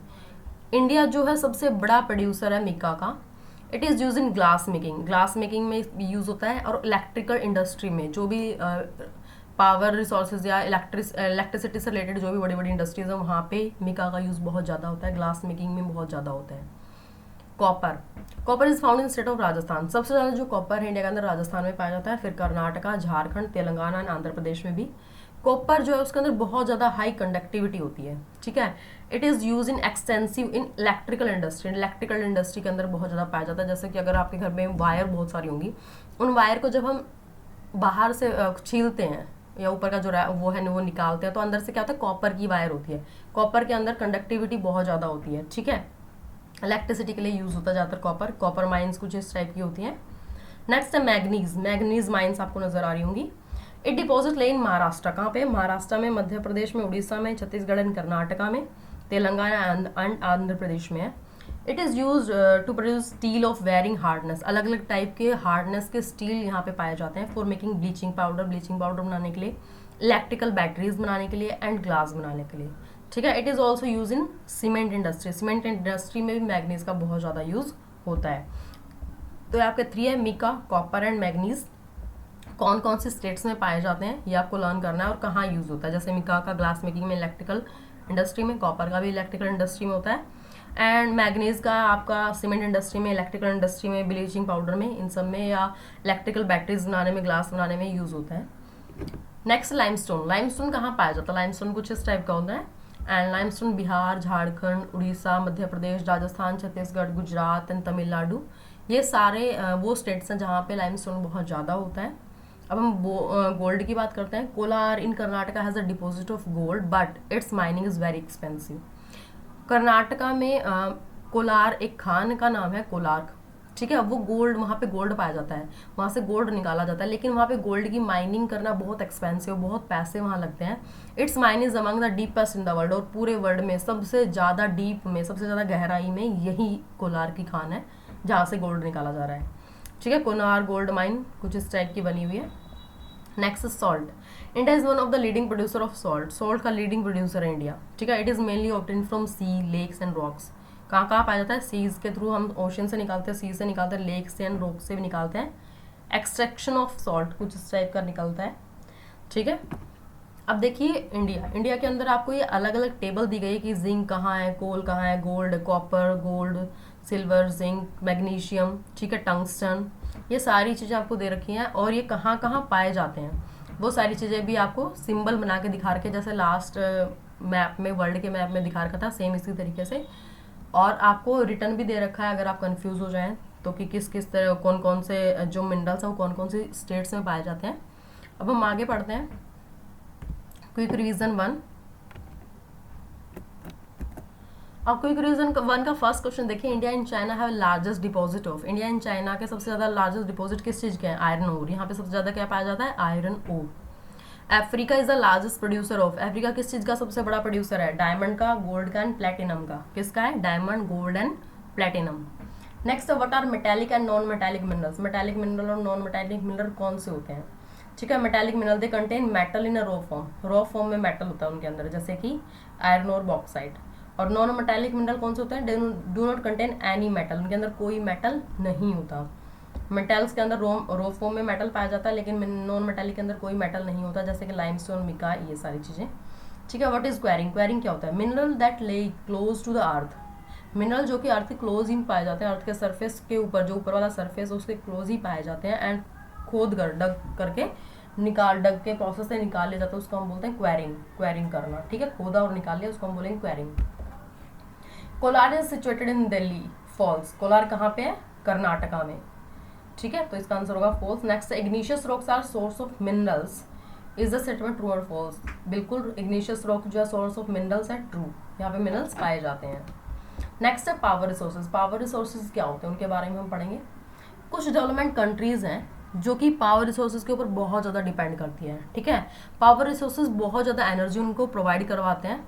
इंडिया जो है सबसे बड़ा प्रोड्यूसर है मिका का। It is use in glass making, glass making में यूज़ होता है, और इलेक्ट्रिकल इंडस्ट्री में, जो भी पावर रिसोर्सेज या इलेक्ट्रिसिटी से रिलेटेड जो भी बड़ी बड़ी इंडस्ट्रीज है, वहाँ पे मिका का यूज़ बहुत ज़्यादा होता है, ग्लास मेकिंग में बहुत ज़्यादा होता है। Copper, copper is found in state of Rajasthan. सबसे ज़्यादा जो कॉपर है इंडिया के अंदर राजस्थान में पाया जाता है, फिर कर्नाटका, झारखंड, तेलंगाना एंड आंध्र प्रदेश में भी। कॉपर जो है उसके अंदर बहुत ज़्यादा हाई कंडक्टिविटी होती है। ठीक है, it is use in extensive in electrical industry, electrical industry के अंदर बहुत ज़्यादा पाया जाता है। जैसे कि अगर आपके घर में वायर बहुत सारी होंगी, उन वायर को जब हम बाहर से छीलते हैं या ऊपर का जो वो है वो निकालते हैं, तो अंदर से क्या होता है? कॉपर की वायर होती है। कॉपर के अंदर कंडक्टिविटी बहुत ज़्यादा होती है। ठीक है, इलेक्ट्रिसिटी के लिए यूज़ होता है ज़्यादातर कॉपर। कॉपर माइंस कुछ इस टाइप की होती हैं। नेक्स्ट है मैग्नीज। मैग्नीज माइंस आपको नजर आ रही होंगी। इट डिपॉजिट ले इन महाराष्ट्र। कहाँ पे? महाराष्ट्र में, मध्य प्रदेश में, उड़ीसा में, छत्तीसगढ़ एंड कर्नाटका में, तेलंगाना एंड आंध्र प्रदेश में है। It is use to produce steel of varying hardness. अलग अलग टाइप के हार्डनेस के स्टील यहाँ पे पाए जाते हैं for making bleaching powder, bleaching powder बनाने के लिए, इलेक्ट्रिकल बैटरीज बनाने के लिए एंड ग्लास बनाने के लिए। ठीक है, it is also use in cement industry. Cement industry में भी मैग्नीज का बहुत ज़्यादा यूज होता है। तो आपके 3 है मिका, कॉपर एंड मैग्नीज। कौन कौन से स्टेट्स में पाए जाते हैं ये आपको लर्न करना है और कहाँ यूज़ होता है। जैसे मिका का ग्लास मेकिंग में, इलेक्ट्रिकल इंडस्ट्री में, कॉपर का भी इलेक्ट्रिकल इंडस्ट्री में होता है, एंड मैग्नीज का आपका सीमेंट इंडस्ट्री में, इलेक्ट्रिकल इंडस्ट्री में, ब्लीचिंग पाउडर में, इन सब में, या इलेक्ट्रिकल बैटरीज बनाने में, ग्लास बनाने में यूज़ होता है। Next limestone. लाइमस्टोन कहाँ पाया जाता है? लाइमस्टोन कुछ इस टाइप का होता है, and limestone Bihar, Jharkhand, Orissa, Madhya Pradesh, Rajasthan, Chhattisgarh, Gujarat and Tamil Nadu, ये सारे वो स्टेट्स हैं जहाँ पे लाइमस्टोन बहुत ज़्यादा होता है। अब हम गोल्ड की बात करते हैं। Kolar in Karnataka has a deposit of gold but it's mining is very expensive. Karnataka में कोलार एक खान का नाम है, कोलार, ठीक है। वो गोल्ड, वहाँ पे गोल्ड पाया जाता है, वहाँ से गोल्ड निकाला जाता है, लेकिन वहाँ पे गोल्ड की माइनिंग करना बहुत एक्सपेंसिव, बहुत पैसे वहाँ लगते हैं। It's mine is among the deepest in the world, और पूरे वर्ल्ड में सबसे ज़्यादा डीप में, सबसे ज़्यादा गहराई में यही कोलार की खान है जहाँ से गोल्ड निकाला जा रहा है, ठीक है। कोलार गोल्ड माइन कुछ इस टाइप की बनी हुई है। Next salt. India is one of the leading producer of salt. Salt का लीडिंग प्रोड्यूसर है इंडिया, ठीक है। It is mainly obtain from sea, lakes and rocks. कहाँ कहाँ पाया जाता है? सीज के थ्रू, हम ओशन से निकालते हैं, सी से निकालते हैं, लेक से एंड रॉक से भी निकालते हैं। एक्सट्रैक्शन ऑफ सॉल्ट कुछ इस टाइप का निकलता है, ठीक है। अब देखिए इंडिया के अंदर आपको ये अलग अलग टेबल दी गई है कि जिंक कहाँ है, कोल कहाँ है, gold, copper, gold, silver, zinc, magnesium, ठीक है, टंगस्टन, ये सारी चीज़ें आपको दे रखी हैं, और ये कहाँ कहाँ पाए जाते हैं वो सारी चीज़ें भी आपको सिंबल बना के दिखा रखे, जैसे लास्ट मैप में, वर्ल्ड के मैप में दिखा रखा था, सेम इसी तरीके से। और आपको रिटर्न भी दे रखा है अगर आप कंफ्यूज हो जाएं तो, कि किस किस तरह, कौन कौन से जो मिनरल्स हैं वो कौन कौन से स्टेट्स में पाए जाते हैं। अब हम आगे पढ़ते हैं। Quick revision 1। अब क्विक रिवीजन 1 का फर्स्ट क्वेश्चन देखिए। India and China have largest deposit of. India and China के सबसे ज़्यादा लार्जेस्ट डिपॉजिट किस चीज़ के हैं? Iron ore. यहाँ पे सबसे ज़्यादा क्या पाया जाता है? Iron ore. Africa is the largest producer of. Africa किस चीज़ का सबसे बड़ा प्रोड्यूसर है? डायमंड का, गोल्ड का एंड प्लेटिनम का। किसका है? Diamond, gold and platinum. Next, what are metallic and non metallic minerals. Metallic mineral और नॉन मेटालिक मिनरल कौन से होते हैं? ठीक है, metallic mineral they contain metal in a raw form. Raw form में मेटल होता है उनके अंदर, जैसे कि आयरन और बॉक्साइट। और नॉन मेटालिक मिनरल कौन से होते हैं? Do not contain any metal. उनके अंदर कोई मेटल नहीं होता। मेटल्स के अंदर रो फॉर्म में मेटल पाया जाता है, लेकिन नॉन मेटालिक के अंदर कोई मेटल नहीं होता, जैसे कि लाइमस्टोन, मिका, ये सारी चीज़ें। ठीक है, व्हाट इज क्वेरिंग। क्वेरिंग क्या होता है? Mineral that lay close to the earth. Mineral जो कि अर्थ के क्लोज ही पाए जाते हैं, अर्थ के सरफेस के ऊपर, जो ऊपर वाला सरफेस है उसके क्लोज ही पाए जाते हैं, एंड खोद कर, डग करके डग के प्रोसेस से निकाल लिया जाता है, उसको हम बोलते हैं क्वेरिंग। क्वेरिंग करना, ठीक है, खोदा और निकाल लिया, उसको हम बोलेंगे quarrying. Kolar is situated in Delhi. False. Kolar कहाँ पे है? कर्नाटका में। ठीक है, तो इसका आंसर होगा false. Next, igneous rocks are source of minerals. Is the statement true और फॉल्स? बिल्कुल, इग्निशियस रॉक जो है सोर्स ऑफ मिनरल्स है, ट्रू। यहाँ पे मिनरल्स पाए जाते हैं। नेक्स्ट है पावर रिसोर्सेज। पावर रिसोर्सेज क्या होते हैं उनके बारे में हम पढ़ेंगे। कुछ डेवलपमेंट कंट्रीज हैं जो कि पावर रिसोर्सेज के ऊपर बहुत ज़्यादा डिपेंड करती है। ठीक है, पावर रिसोर्सेज बहुत ज़्यादा एनर्जी उनको प्रोवाइड करवाते हैं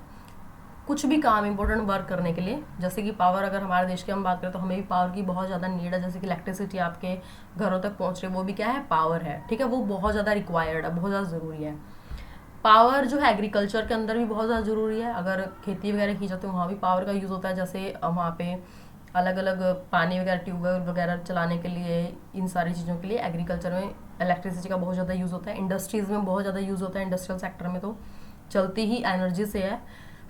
कुछ भी काम, इंपॉर्टेंट वर्क करने के लिए। जैसे कि पावर, अगर हमारे देश की हम बात करें तो हमें भी पावर की बहुत ज़्यादा नीड है। जैसे कि इलेक्ट्रिसिटी आपके घरों तक पहुँच रही है, वो भी क्या है? पावर है। ठीक है, वो बहुत ज़्यादा रिक्वायर्ड है, बहुत ज़्यादा ज़रूरी है। पावर जो है एग्रीकल्चर के अंदर भी बहुत ज़्यादा ज़रूरी है। अगर खेती वगैरह की जाती है वहाँ भी पावर का यूज़ होता है। जैसे वहाँ पे अलग अलग पानी वगैरह, ट्यूबवेल वगैरह चलाने के लिए, इन सारी चीज़ों के लिए एग्रीकल्चर में इलेक्ट्रिसिटी का बहुत ज़्यादा यूज़ होता है। इंडस्ट्रीज़ में बहुत ज़्यादा यूज़ होता है। इंडस्ट्रियल सेक्टर में तो चलती ही एनर्जी से है।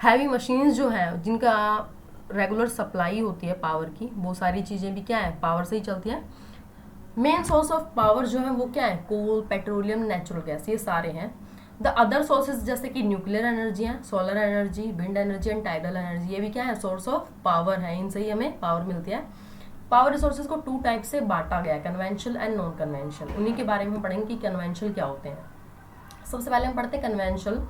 हैवी मशीन्स जो हैं जिनका रेगुलर सप्लाई होती है पावर की, वो सारी चीज़ें भी क्या है? पावर से ही चलती हैं। मेन सोर्स ऑफ पावर जो है वो क्या है? कोल, पेट्रोलियम, नेचुरल गैस, ये सारे हैं। द अदर सोर्सेज जैसे कि न्यूक्लियर एनर्जी है, solar energy, wind energy and tidal energy, ये भी क्या है? सोर्स ऑफ पावर है। इनसे ही हमें पावर मिलती है। पावर रिसोर्सेज को 2 टाइप से बांटा गया है, कन्वेंशनल एंड नॉन कन्वेंशनल। उन्हीं के बारे में हम पढ़ेंगे कि कन्वेंशनल क्या होते हैं। सबसे पहले हम पढ़ते हैं conventional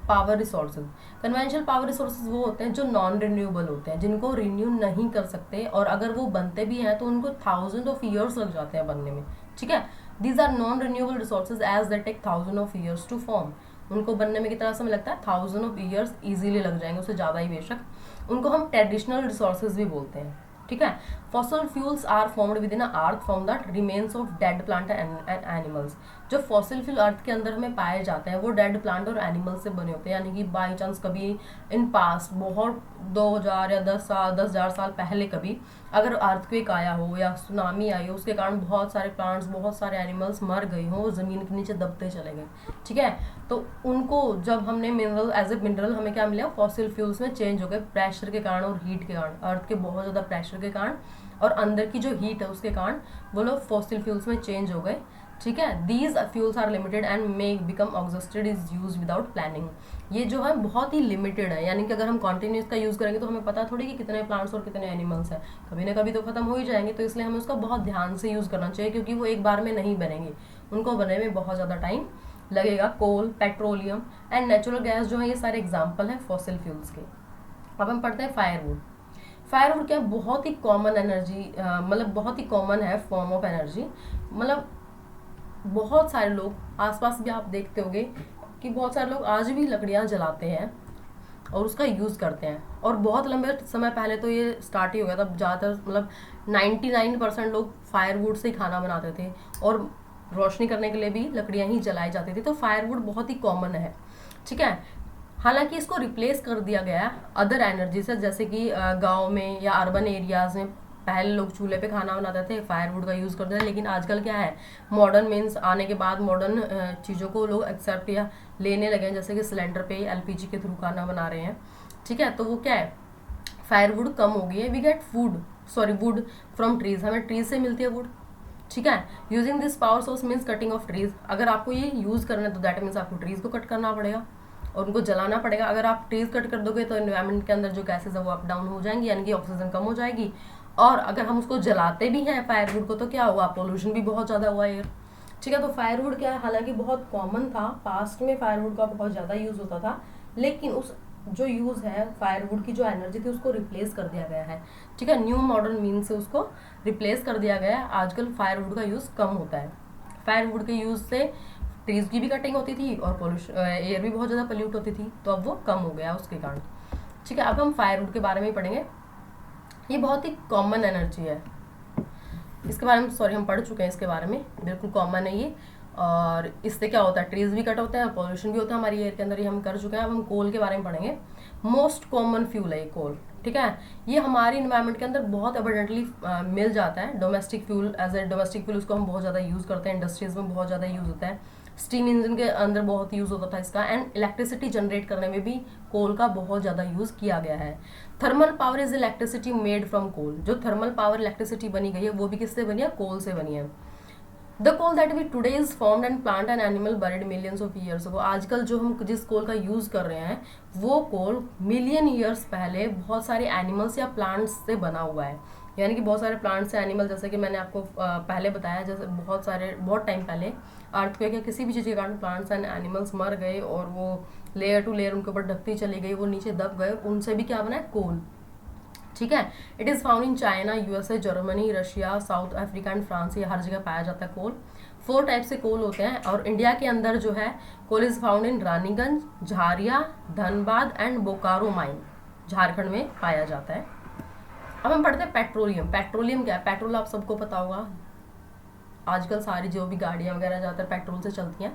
power resources. Conventional power resources वो होते हैं जो नॉन रिन्यूएबल होते हैं, जिनको रिन्यू नहीं कर सकते, और अगर वो बनते भी हैं तो उनको थाउजेंड ऑफ ईयर्स लग जाते हैं बनने में। ठीक है, these are non renewable resources as they take thousand of years to form. उनको बनने में कितना समय लगता है? 1000 ऑफ ईयर्स इजीली लग जाएंगे, उससे ज़्यादा ही बेशक। उनको हम ट्रेडिशनल रिसोर्सेज भी बोलते हैं। ठीक है, fossil fuels are formed within earth from the remains of dead plant and animals. जो फॉसिल फ्यूल अर्थ के अंदर में पाए जाते हैं वो डेड प्लांट और एनिमल से बने होते हैं, यानी कि बाई चांस कभी इन पास्ट बहुत 2000 या 10,000 साल पहले कभी अगर अर्थक्वेक आया हो या सुनामी आई हो, उसके कारण बहुत सारे प्लांट्स, बहुत सारे एनिमल्स मर गए हों, ज़मीन के नीचे दबते चले गए, ठीक है, तो उनको जब हमने मिनरल एज ए मिनरल हमें क्या मिला, फॉसिल फ्यूल्स में चेंज हो गए प्रेशर के कारण और हीट के कारण, अर्थ के बहुत ज़्यादा प्रेशर के कारण और अंदर की जो हीट है उसके कारण वो लोग फॉसिल फ्यूल्स में चेंज हो गए, ठीक है। These fuels are limited and may become exhausted is use without planning. ये जो है बहुत ही लिमिटेड है, यानी कि अगर हम कॉन्टिन्यूस का यूज़ करेंगे तो हमें पता थोड़ी कि कितने प्लांट्स और कितने एनिमल्स हैं, कभी ना कभी तो खत्म हो ही जाएंगे, तो इसलिए हमें उसका बहुत ध्यान से यूज़ करना चाहिए, क्योंकि वो एक बार में नहीं बनेंगे, उनको बनने में बहुत ज़्यादा टाइम लगेगा। कोल, पेट्रोलियम एंड नेचुरल गैस जो है ये सारे एग्जाम्पल हैं फॉसिल फ्यूल्स के। अब हम पढ़ते हैं फायरवुड। फायरवुड क्या, बहुत ही कॉमन एनर्जी, मतलब बहुत ही कॉमन है फॉर्म ऑफ एनर्जी, मतलब बहुत सारे लोग आसपास भी आप देखते होंगे कि बहुत सारे लोग आज भी लकड़ियाँ जलाते हैं और उसका यूज़ करते हैं, और बहुत लंबे समय पहले तो ये स्टार्ट ही हो गया था, ज़्यादातर मतलब 99% लोग फायरवुड से ही खाना बनाते थे और रोशनी करने के लिए भी लकड़ियाँ ही जलाई जाती थी, तो फायरवुड बहुत ही कॉमन है, ठीक है। हालांकि इसको रिप्लेस कर दिया गया अदर एनर्जी से, जैसे कि गांव में या अर्बन एरियाज में पहले लोग चूल्हे पे खाना बनाते थे, फायरवुड का यूज़ करते थे, लेकिन आजकल क्या है, मॉडर्न मीन्स आने के बाद मॉडर्न चीज़ों को लोग एक्सेप्ट या लेने लगे हैं, जैसे कि सिलेंडर पे एलपीजी के थ्रू खाना बना रहे हैं, ठीक है, तो वो क्या है, फायरवुड कम हो गई है। We get wood from trees, हमें ट्रीज से मिलती है वुड, ठीक है। Using this power source means cutting of trees, अगर आपको ये यूज़ करना है तो दैट मीन्स आपको ट्रीज को कट करना पड़ेगा और उनको जलाना पड़ेगा। अगर आप ट्रीज कट कर दोगे तो एनवायरनमेंट के अंदर जो गैसेज है वो अप डाउन हो जाएंगी, यानी कि ऑक्सीजन कम हो जाएगी, और अगर हम उसको जलाते भी हैं फायरवुड को तो क्या हुआ, पोल्यूशन भी बहुत ज़्यादा हुआ एयर, ठीक है। तो फायरवुड क्या है, हालांकि बहुत कॉमन था, पास्ट में फायरवुड का बहुत ज़्यादा यूज़ होता था, लेकिन उस जो यूज़ है फायरवुड की जो एनर्जी थी उसको रिप्लेस कर दिया गया है, ठीक है, न्यू मॉडर्न मीन्स से उसको रिप्लेस कर दिया गया है। आजकल फायरवुड का यूज़ कम होता है। फायरवुड के यूज़ से ट्रीज की भी कटिंग होती थी और पोल्यूशन, एयर भी बहुत ज़्यादा पोल्यूट होती थी, तो अब वो कम हो गया उसके कारण, ठीक है। अब हम फायरवुड के बारे में ही पढ़ेंगे। ये बहुत ही कॉमन एनर्जी है, इसके बारे में हम पढ़ चुके हैं, इसके बारे में बिल्कुल कॉमन है ये, और इससे क्या होता है, ट्रीज भी कट होते हैं, पॉल्यूशन भी होता है हमारी एयर के अंदर, ये हम कर चुके हैं। अब हम कोल के बारे में पढ़ेंगे। मोस्ट कॉमन फ्यूल है ये कोल, ठीक है। ये हमारी इन्वायरमेंट के अंदर बहुत अबंडेंटली मिल जाता है, domestic fuel, as a domestic fuel उसको हम बहुत ज़्यादा यूज़ करते हैं, इंडस्ट्रीज में बहुत ज़्यादा यूज़ होता है, स्टीम इंजन के अंदर बहुत यूज़ होता था इसका, एंड इलेक्ट्रिसिटी जनरेट करने में भी कोल का बहुत ज़्यादा यूज़ किया गया है। Thermal power is electricity made from coal, जो थर्मल पावर इलेक्ट्रिसिटी बनी गई है वो भी किससे बनी है, कोल से बनी है। The coal that we today is formed and plant and animal buried millions of years ago, आजकल जो हम जिस कोल का यूज़ कर रहे हैं वो कोल मिलियन ईयर्स पहले बहुत सारे एनिमल्स या प्लांट्स से बना हुआ है, यानी कि बहुत सारे प्लांट्स से एनिमल, जैसे कि मैंने आपको पहले बताया, जैसे बहुत टाइम पहले अर्थक्वेक या किसी भी चीज़ के कारण प्लांट्स एंड एनिमल्स मर गए और वो लेयर टू लेयर उनके ऊपर ढकती चली गई, वो नीचे दब गए, उनसे भी क्या बना है, कोल, ठीक है। It is found in China, USA, Germany, Russia, south Africa and France, ये हर जगह पाया जाता है कोल। 4 टाइप से कोल होते हैं, और इंडिया के अंदर जो है coal is found in Raniganj, Jharia, Dhanbad and Bokaro mine, Jharkhand में पाया जाता है। अब हम पढ़ते हैं पेट्रोलियम। पेट्रोलियम क्या है, पेट्रोल आप सबको पता होगा, आजकल सारी जो भी गाड़ियाँ वगैरह ज़्यादातर पेट्रोल से चलती हैं,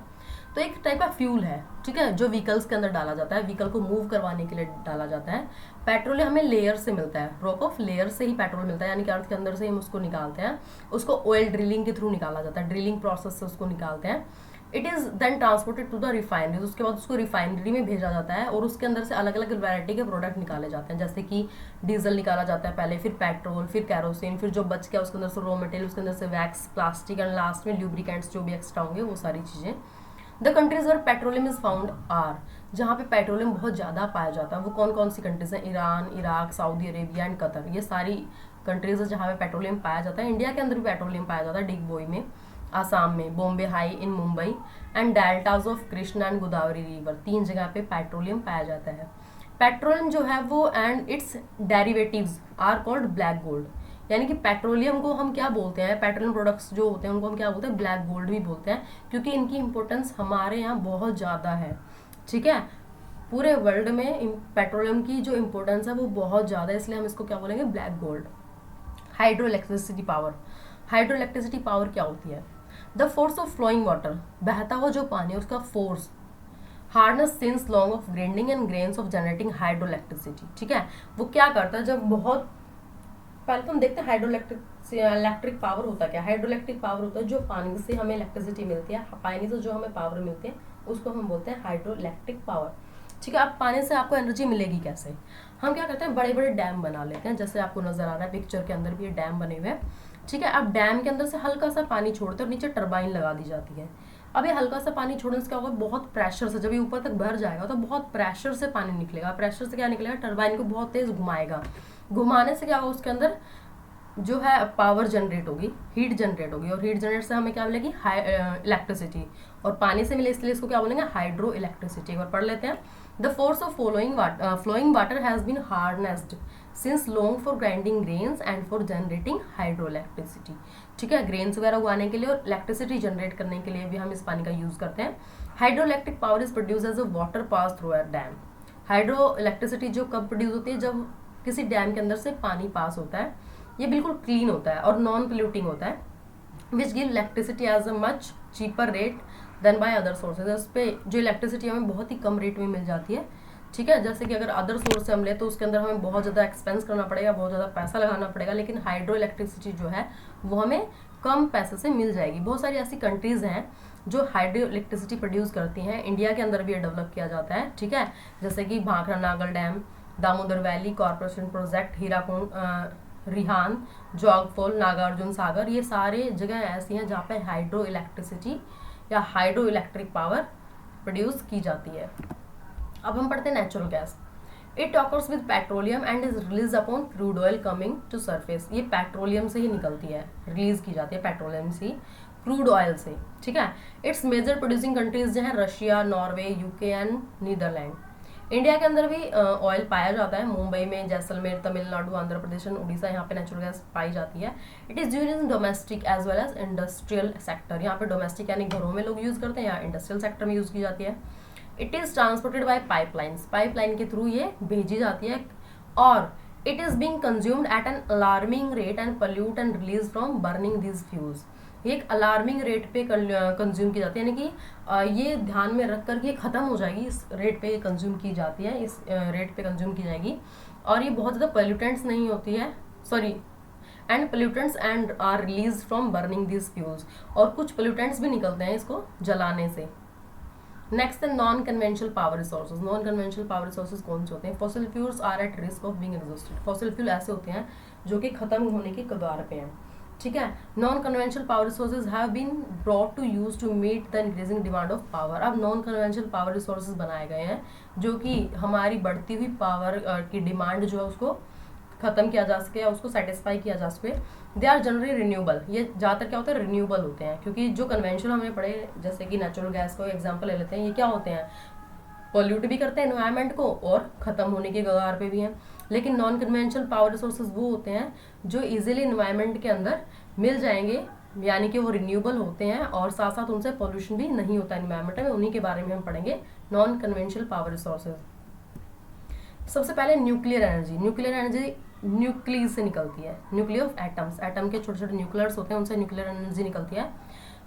तो एक टाइप का फ्यूल है, ठीक है, जो व्हीकल्स के अंदर डाला जाता है, व्हीकल को मूव करवाने के लिए डाला जाता है। पेट्रोल हमें लेयर से मिलता है, रॉक ऑफ लेयर से ही पेट्रोल मिलता है, यानी कि अर्थ के अंदर से हम उसको निकालते हैं, उसको ऑयल ड्रिलिंग के थ्रू निकाला जाता है, ड्रिलिंग प्रोसेस से उसको निकालते हैं। It is then transported to the refineries, उसके बाद उसको रिफाइनरी में भेजा जाता है और उसके अंदर से अलग अलग वैरायटी के प्रोडक्ट निकाले जाते हैं, जैसे कि डीजल निकाला जाता है पहले, फिर पेट्रोल, फिर कैरोसिन, फिर जो बच गया उसके अंदर से रॉ मटेरियल, उसके अंदर से वैक्स, प्लास्टिक एंड लास्ट में ल्यूब्रिकेंट्स जो भी एक्स्ट्रा होंगे वो सारी चीज़ें। The countries where petroleum is found are, जहाँ पे पेट्रोलियम बहुत ज़्यादा पाया जाता है वो कौन कौन सी कंट्रीज हैं, Iran, Iraq, Saudi Arabia and Qatar, ये सारी कंट्रीज है जहाँ पे पेट्रोलियम पाया जाता है। इंडिया के अंदर भी पेट्रोलियम पाया जाता है, डिगबोई में, आसाम में, Bombay high in Mumbai and deltas of Krishna and Godavari river, 3 जगह पे पेट्रोलियम पाया जाता है। पेट्रोलियम जो है वो and its derivatives are called black gold, यानी कि पेट्रोलियम को हम क्या बोलते हैं, पेट्रोलियम प्रोडक्ट्स जो होते हैं उनको हम क्या बोलते हैं, ब्लैक गोल्ड भी बोलते हैं, क्योंकि इनकी इंपॉर्टेंस हमारे यहाँ बहुत ज़्यादा है, ठीक है। पूरे वर्ल्ड में पेट्रोलियम की जो इंपॉर्टेंस है वो बहुत ज़्यादा है, इसलिए हम इसको क्या बोलेंगे, black gold. Hydroelectricity power, hydroelectricity power क्या होती है, the force of flowing water, बहता हुआ जो पानी है उसका force, hardness since long of grinding and grains of generating hydroelectricity, ठीक है। वो क्या करता है, जब बहुत पहले तो हम देखते हैं इलेक्ट्रिक पावर होता क्या है। हाइड्रोइलेक्ट्रिक पावर होता है जो पानी से हमें इलेक्ट्रिसिटी मिलती है, पानी से जो हमें पावर मिलती है उसको हम बोलते हैं हाइड्रोइलेक्ट्रिक पावर। ठीक है, अब पानी से आपको एनर्जी मिलेगी कैसे? हम क्या करते हैं, बड़े बड़े डैम बना लेते हैं, जैसे आपको नजर आ रहा है पिक्चर के अंदर भी ये डैम बने हुए हैं। ठीक है, अब डैम के अंदर से हल्का सा पानी छोड़ते हैं और नीचे टरबाइन लगा दी जाती है। अब ये हल्का सा पानी छोड़ने से क्या होगा, बहुत प्रेशर से जब ये ऊपर तक भर जाएगा तो बहुत प्रेशर से पानी निकलेगा। प्रेशर से क्या निकलेगा, टरबाइन को बहुत तेज घुमाएगा। घुमाने से क्या होगा, उसके अंदर जो है पावर जनरेट होगी, हीट जनरेट होगी, और हीट जनरेट से हमें क्या मिलेगी, इलेक्ट्रिसिटी। और पानी से मिले इसलिए इसको क्या बोलेंगे, हाइड्रो इलेक्ट्रिसिटी। एक बार पढ़ लेते हैं। The force of flowing water has been harnessed since long for grinding grains and for generating hydroelectricity. ठीक है, ग्रेन्स वगैरह उगाने के लिए और इलेक्ट्रिसिटी जनरेट करने के लिए भी हम इस पानी का यूज करते हैं। Hydro electric power is produce as a water pass through a dam. Hydroelectricity जो कब प्रोड्यूस होती है, जब किसी डैम के अंदर से पानी पास होता है। ये बिल्कुल क्लीन होता है और नॉन पोल्यूटिंग होता है, which give electricity as a much cheaper rate than by other sources. उस पर जो इलेक्ट्रिसिटी हमें बहुत ही कम रेट में मिल जाती है। ठीक है, जैसे कि अगर अदर सोर्स से हम ले तो उसके अंदर हमें बहुत ज़्यादा एक्सपेंस करना पड़ेगा, बहुत ज़्यादा पैसा लगाना पड़ेगा, लेकिन हाइड्रो इलेक्ट्रिसिटी जो है वो हमें कम पैसे से मिल जाएगी। बहुत सारी ऐसी कंट्रीज़ हैं जो हाइड्रो इलेक्ट्रिसिटी प्रोड्यूस करती हैं। इंडिया के अंदर भी ये डेवलप किया जाता है। ठीक है, जैसे कि Bhakra Nangal dam, Damodar valley corporation project, Hirakud, Rihand, Jog fall, Nagarjuna Sagar, ये सारे जगह ऐसी हैं जहाँ पे हाइड्रो इलेक्ट्रिसिटी या हाइड्रो इलेक्ट्रिक पावर प्रोड्यूस की जाती है। अब हम पढ़ते हैं natural gas. It occurs with petroleum and is release upon crude oil coming to surface. ये पेट्रोलियम से ही निकलती है, रिलीज की जाती है पेट्रोलियम से, क्रूड ऑयल से। ठीक है, इट्स मेजर प्रोड्यूसिंग कंट्रीज जो है Russia, Norway, UK and Netherland. India के अंदर भी ऑयल पाया जाता है, मुंबई में, जैसलमेर, तमिलनाडु, आंध्र प्रदेश, उड़ीसा, यहाँ पे नेचुरल गैस पाई जाती है। It is use in domestic as well as industrial sector. यहाँ पे डोमेस्टिक यानी घरों में लोग यूज करते हैं, यहाँ इंडस्ट्रियल सेक्टर में यूज की जाती है। It is transported by pipelines, pipeline के थ्रू ये भेजी जाती है। और it is being consumed at an alarming rate and pollute and release from burning this fuels. ये एक अलार्मिंग रेट पे कंज्यूम की जाती है, यानी कि ये ध्यान में रख कर कि ये खत्म हो जाएगी, इस रेट पे कंज्यूम की जाती है, इस रेट पे कंज्यूम की जाएगी। और ये बहुत ज़्यादा पोल्यूटेंट्स नहीं होती है, sorry, and pollutants and are release from burning this fuels. और कुछ पोल्यूटेंट्स भी निकलते हैं इसको जलाने से। नेक्स्ट है non conventional power resources. Non conventional power resources कौन से होते हैं? Fossil fuels are at risk of being exhausted. Fossil fuel ऐसे होते हैं जो कि खत्म होने की कगार पे हैं। ठीक है, non conventional power resources have been brought to use to meet the increasing demand of power. अब नॉन कन्वेंशनल पावर रिसोर्सेज बनाए गए हैं जो कि हमारी बढ़ती हुई पावर की डिमांड जो है उसको खत्म किया जा सके या उसको सेटिस्फाई किया जा सके। They are generally renewable. ये ज़्यादातर क्या होता है, रिन्यूएबल होते हैं, क्योंकि जो कन्वेंशनल हमने पढ़े जैसे कि नेचुरल गैस को एग्जांपल ले लेते हैं, ये क्या होते हैं, पॉल्यूट भी करते हैं एनवायरनमेंट को और ख़त्म होने के कगार पे भी हैं। लेकिन नॉन कन्वेंशनल पावर रिसोर्सेज वो होते हैं जो इजीली एनवायरनमेंट के अंदर मिल जाएंगे, यानी कि वो रिन्यूएबल होते हैं और साथ साथ उनसे पॉल्यूशन भी नहीं होता एनवायरनमेंट में। उन्हीं के बारे में हम पढ़ेंगे, नॉन कन्वेंशनल पावर रिसोर्सेज। सबसे पहले nuclear energy. Nuclear energy nucleus से निकलती है, न्यूक्लियर ऑफ एटम्स। एटम के छोटे छोटे न्यूक्लियर्स होते हैं, उनसे न्यूक्लियर एनर्जी निकलती है।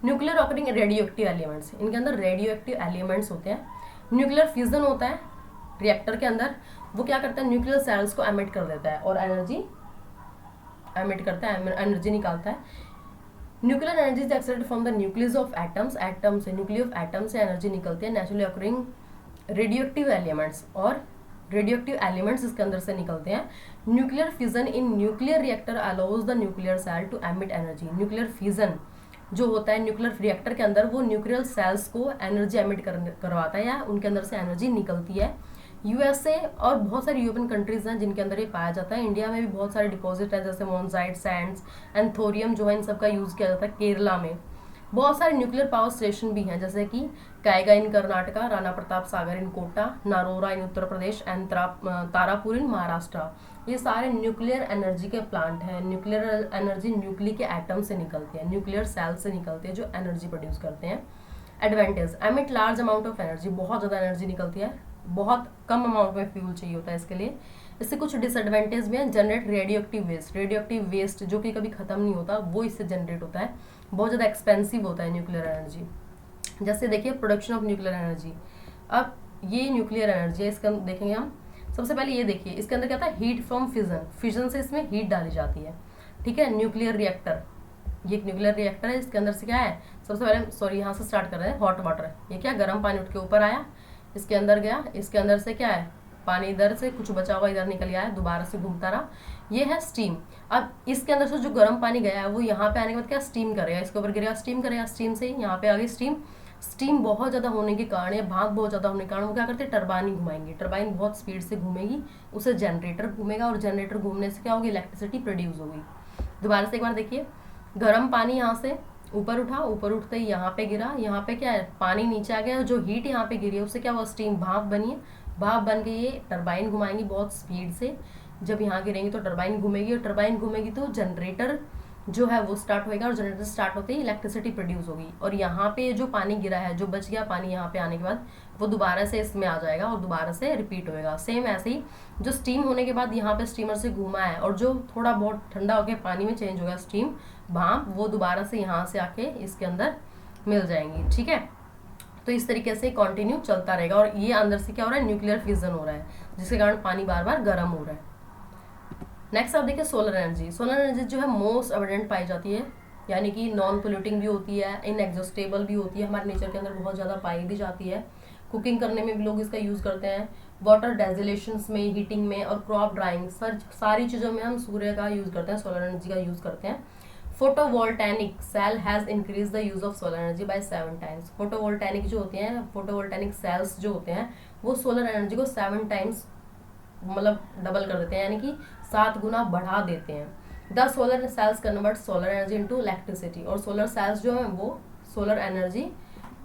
Nuclear occurring radioactive elements, इनके अंदर रेडियो एक्टिव एलिमेंट्स होते हैं। न्यूक्लियर फ्यूजन होता है रिएक्टर के अंदर, वो क्या करता है, न्यूक्लियर सेल्स को एमिट कर देता है और एनर्जी एमिट करता है, एनर्जी निकालता है। Nuclear energy is extracted from the nucleus of atoms. Atom से, न्यूक्लियर ऑफ एटम से एनर्जी निकलती है। Naturally occurring radioactive elements, और रेडियो एक्टिव एलिमेंट्स इसके अंदर से निकलते हैं। Nuclear fission in nuclear reactor allows the nuclear cell to emit energy. Nuclear fission जो होता है न्यूक्लियर रिएक्टर के अंदर, वो न्यूक्लियर सेल्स को एनर्जी एमिट करवाता है या उनके अंदर से एनर्जी निकलती है। यूएसए और बहुत सारी यूरोपियन कंट्रीज हैं जिनके अंदर ये पाया जाता है। इंडिया में भी बहुत सारे डिपॉजिट है, जैसे मोनजाइट, सैंड्स एंड थोरियम जो है, इन सब का यूज़ किया जाता है। केरला में बहुत सारे न्यूक्लियर पावर स्टेशन भी हैं, जैसे कि कैगा इन कर्नाटका, राणा प्रताप सागर इन कोटा, नारोरा इन उत्तर प्रदेश एंड तारापुर इन महाराष्ट्र। ये सारे न्यूक्लियर एनर्जी के प्लांट हैं। न्यूक्लियर एनर्जी न्यूक्ली के एटम से निकलती है, न्यूक्लियर सेल से निकलती है, जो एनर्जी प्रोड्यूस करते हैं। Advantage, emit large amount of energy, बहुत ज़्यादा एनर्जी निकलती है, बहुत कम अमाउंट में फ्यूल चाहिए होता है इसके लिए। इससे कुछ डिसएडवांटेज भी हैं। Generate radioactive waste, radioactive waste जो कि कभी खत्म नहीं होता, वो इससे जनरेट होता है। बहुत ज़्यादा एक्सपेंसिव होता है न्यूक्लियर एनर्जी। जैसे देखिए प्रोडक्शन ऑफ न्यूक्लियर एनर्जी। अब ये न्यूक्लियर एनर्जी है, इसका देखेंगे हम सबसे पहले ये देखिए, इसके अंदर क्या था, हीट फ्रॉम फिजन, फिजन से इसमें हीट डाली जाती है, ठीक है। न्यूक्लियर रिएक्टर, ये एक न्यूक्लियर रिएक्टर है, इसके अंदर से क्या है, सबसे पहले सॉरी यहाँ से स्टार्ट कर रहे हैं, हॉट वाटर, ये क्या, गर्म पानी उठ के ऊपर आया, इसके अंदर गया, इसके अंदर से क्या है, पानी इधर से कुछ बचा हुआ इधर निकल गया है, दोबारा से घूमता रहा, ये है स्टीम। अब इसके अंदर से जो गर्म पानी गया है वो यहाँ पे आने के बाद क्या, स्टीम करेगा, इसके ऊपर गिरेगा, स्टीम करेगा, स्टीम से यहाँ पे आ गई स्टीम। स्टीम बहुत ज़्यादा होने के कारण या भाप बहुत ज़्यादा होने के कारण वो क्या करते हैं, टरबाइन घुमाएंगे, टरबाइन बहुत स्पीड से घूमेगी, उससे जनरेटर घूमेगा, और जनरेटर घूमने से क्या होगी, इलेक्ट्रिसिटी प्रोड्यूस होगी। दोबारा से एक बार देखिए, गर्म पानी यहाँ से ऊपर उठा, ऊपर उठते ही यहाँ पे गिरा, यहाँ पे क्या है, पानी नीचे आ गया, जो हीट यहाँ पे गिरी है उससे क्या हुआ, स्टीम, भाप बनी है, भाप बन के ये टरबाइन घुमाएंगी बहुत स्पीड से, जब यहाँ गिरेंगी तो टरबाइन घूमेगी, और टरबाइन घूमेगी तो जनरेटर जो है वो स्टार्ट होएगा, और जनरेटर स्टार्ट होते ही इलेक्ट्रिसिटी प्रोड्यूस होगी। और यहाँ पे जो पानी गिरा है, जो बच गया पानी यहाँ पे आने के बाद, वो दोबारा से इसमें आ जाएगा और दोबारा से रिपीट होएगा। सेम ऐसे ही जो स्टीम होने के बाद यहाँ पे स्टीमर से घूमा है और जो थोड़ा बहुत ठंडा होकर पानी में चेंज हो गया स्टीम, भाप, वो दोबारा से यहाँ से आके इसके अंदर मिल जाएंगी, ठीक है। तो इस तरीके से कंटिन्यू चलता रहेगा, और ये अंदर से क्या हो रहा है, न्यूक्लियर फिजन हो रहा है, जिसके कारण पानी बार बार गर्म हो रहा है। नेक्स्ट आप देखिए सोलर एनर्जी। सोलर एनर्जी जो है मोस्ट एविडेंट पाई जाती है, यानी कि नॉन पोल्यूटिंग भी होती है, इनएग्जॉस्टेबल भी होती है, हमारे नेचर के अंदर बहुत ज़्यादा पाई भी जाती है। कुकिंग करने में भी लोग इसका यूज़ करते हैं, वाटर डेजिलेशंस में, हीटिंग में, और क्रॉप ड्राइंग, सारी चीज़ों में हम सूर्य का यूज़ करते हैं, सोलर एनर्जी का यूज़ करते हैं। Photovoltaic cell has increase the use of solar energy by 7 times. Photovoltaic जो होते हैं, फोटोवोल्टेनिक सेल्स जो होते हैं, वो सोलर एनर्जी को 7 टाइम्स मतलब डबल कर देते हैं, यानी कि 7 गुना बढ़ा देते हैं। The solar cells convert solar energy into electricity, और सोलर सेल्स जो हैं वो सोलर एनर्जी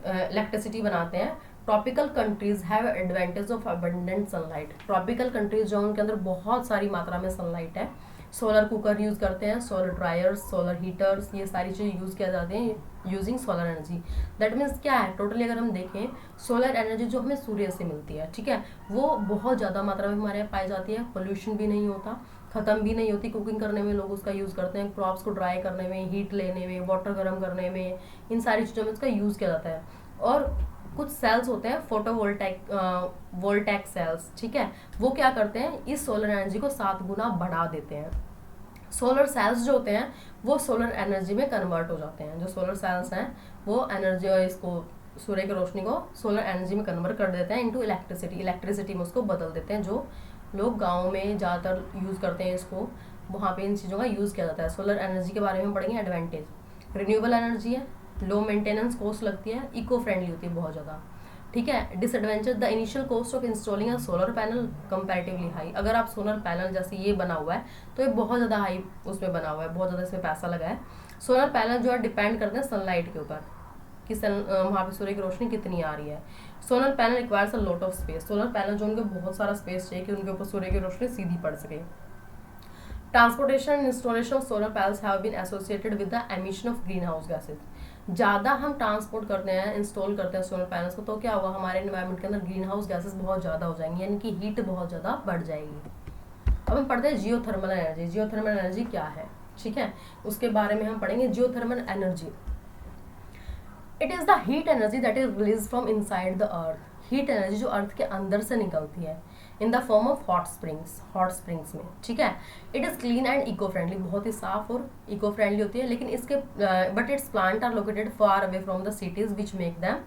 इलेक्ट्रिसिटी बनाते हैं। Tropical countries have advantage of abundant sunlight. Tropical countries जो उनके अंदर बहुत सारी मात्रा में सनलाइट है, सोलर कुकर यूज़ करते हैं, सोलर ड्रायर्स, सोलर हीटर्स, ये सारी चीज़ें यूज़ किया जाते हैं using solar energy. That means क्या है, टोटली अगर हम देखें, सोलर एनर्जी जो हमें सूर्य से मिलती है, ठीक है, वो बहुत ज़्यादा मात्रा में हमारे यहाँ पाई जाती है, पोल्यूशन भी नहीं होता, ख़त्म भी नहीं होती। कुकिंग करने में लोग उसका यूज़ करते हैं, क्रॉप्स को ड्राई करने में, हीट लेने में, वाटर गर्म करने में, इन सारी चीज़ों में इसका यूज़ किया जाता है। और कुछ सेल्स होते हैं वोल्टैक सेल्स, ठीक है, वो क्या करते हैं, इस सोलर एनर्जी को 7 गुना बढ़ा देते हैं। सोलर सेल्स जो होते हैं वो सोलर एनर्जी में कन्वर्ट हो जाते हैं। जो सोलर सेल्स हैं वो एनर्जी, और इसको सूर्य की रोशनी को सोलर एनर्जी में कन्वर्ट कर देते हैं इनटू इलेक्ट्रिसिटी, इलेक्ट्रिसिटी में उसको बदल देते हैं। जो लोग गाँव में ज़्यादातर यूज़ करते हैं इसको, वहाँ पे इन चीज़ों का यूज़ किया जाता है। सोलर एनर्जी के बारे में पढ़ेंगे। एडवांटेज, रिन्यूएबल एनर्जी है, लो मेंटेनेंस कॉस्ट लगती है, इको फ्रेंडली होती है बहुत ज़्यादा, ठीक है। Disadvantage, the initial cost of installing a solar panel comparatively high. अगर आप सोलर पैनल जैसे ये बना हुआ है तो ये बहुत ज़्यादा हाई उसमें बना हुआ है, बहुत ज़्यादा इसमें पैसा लगा है। सोलर पैनल जो है डिपेंड करते हैं सनलाइट के ऊपर कि वहाँ पे सूर्य की रोशनी कितनी आ रही है। Solar panel requires a lot of space. Solar panel जो उनको बहुत सारा स्पेस चाहिए कि उनके ऊपर सूर्य की रोशनी सीधी पड़ सके। Transportation and installation of solar panels have been associated with the emission of greenhouse gases. ज़्यादा हम ट्रांसपोर्ट करते हैं, इंस्टॉल करते हैं सोलर पैनल्स को, तो क्या होगा, हमारे एनवायरनमेंट के अंदर ग्रीन हाउस गैसेज बहुत ज़्यादा हो जाएंगी, यानी कि हीट बहुत ज़्यादा बढ़ जाएगी। अब हम पढ़ते हैं जियोथर्मल एनर्जी। जियोथर्मल एनर्जी क्या है, ठीक है, उसके बारे में हम पढ़ेंगे। Geothermal energy, it is the heat energy that is release from inside the earth. Heat energy जो अर्थ के अंदर से निकलती है in the form of hot springs में, ठीक है। It is clean and eco friendly, बहुत ही साफ और इको फ्रेंडली होती है, लेकिन इसके but its plant are located far away from the cities which make them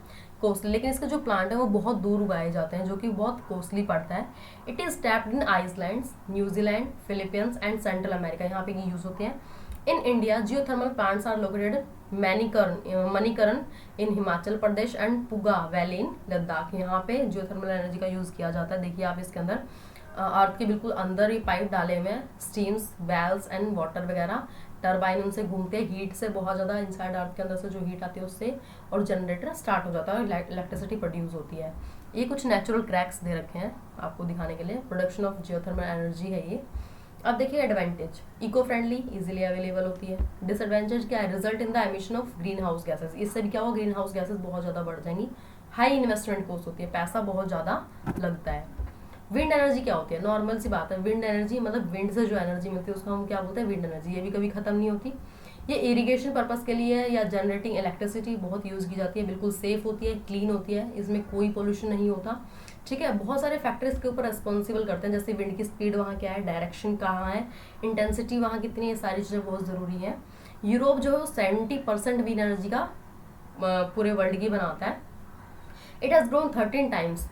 costly. लेकिन इसके जो प्लांट है वो बहुत दूर उगाए जाते हैं, जो कि बहुत कॉस्टली पड़ता है। It is tapped in Iceland, New Zealand, Philippines and Central America, यहाँ पे यूज़ होते हैं। In India geothermal plants are located Manikaran in Himachal Pradesh and Puga valley in Ladakh. यहाँ पे जियोथर्मल एनर्जी का यूज़ किया जाता है। देखिए आप इसके अंदर अर्थ के बिल्कुल अंदर ही पाइप डाले हुए हैं, स्टीम्स, वेल्स एंड वाटर वगैरह, टरबाइन उनसे घूमते हैं, हीट से बहुत ज़्यादा इनसाइड अर्थ के अंदर से जो हीट आती है उससे, और जनरेटर स्टार्ट हो जाता है और इलेक्ट्रिसिटी प्रोड्यूस होती है। ये कुछ नेचुरल क्रैक्स दे रखे हैं आपको दिखाने के लिए। प्रोडक्शन ऑफ जियोथर्मल एनर्जी है ये। अब देखिए advantage, eco friendly, easily available होती है। डिसएडवांटेज क्या है, result in the emission of greenhouse gases. इससे भी क्या होगा, ग्रीन हाउस गैसेज बहुत ज़्यादा बढ़ जाएंगी। हाई इन्वेस्टमेंट कॉस्ट होती है, पैसा बहुत ज़्यादा लगता है। विंड एनर्जी क्या होती है, नॉर्मल सी बात है, विंड एनर्जी मतलब विंड से जो एनर्जी मिलती है उसको हम क्या बोलते हैं, विंड एनर्जी। ये भी कभी खत्म नहीं होती। ये इरिगेशन पर्पस के लिए या जनरेटिंग इलेक्ट्रिसिटी बहुत यूज़ की जाती है, बिल्कुल सेफ होती है, क्लीन होती है, इसमें कोई पोल्यूशन नहीं होता। ठीक है, बहुत सारे फैक्टर्स के ऊपर रिस्पॉन्सिबल करते हैं, जैसे विंड की स्पीड वहाँ क्या है, डायरेक्शन कहाँ है, इंटेंसिटी वहाँ कितनी है, सारी चीज़ें बहुत ज़रूरी है। यूरोप जो है वो 70% विंड एनर्जी का पूरे वर्ल्ड की बनाता है। It has grown 13 times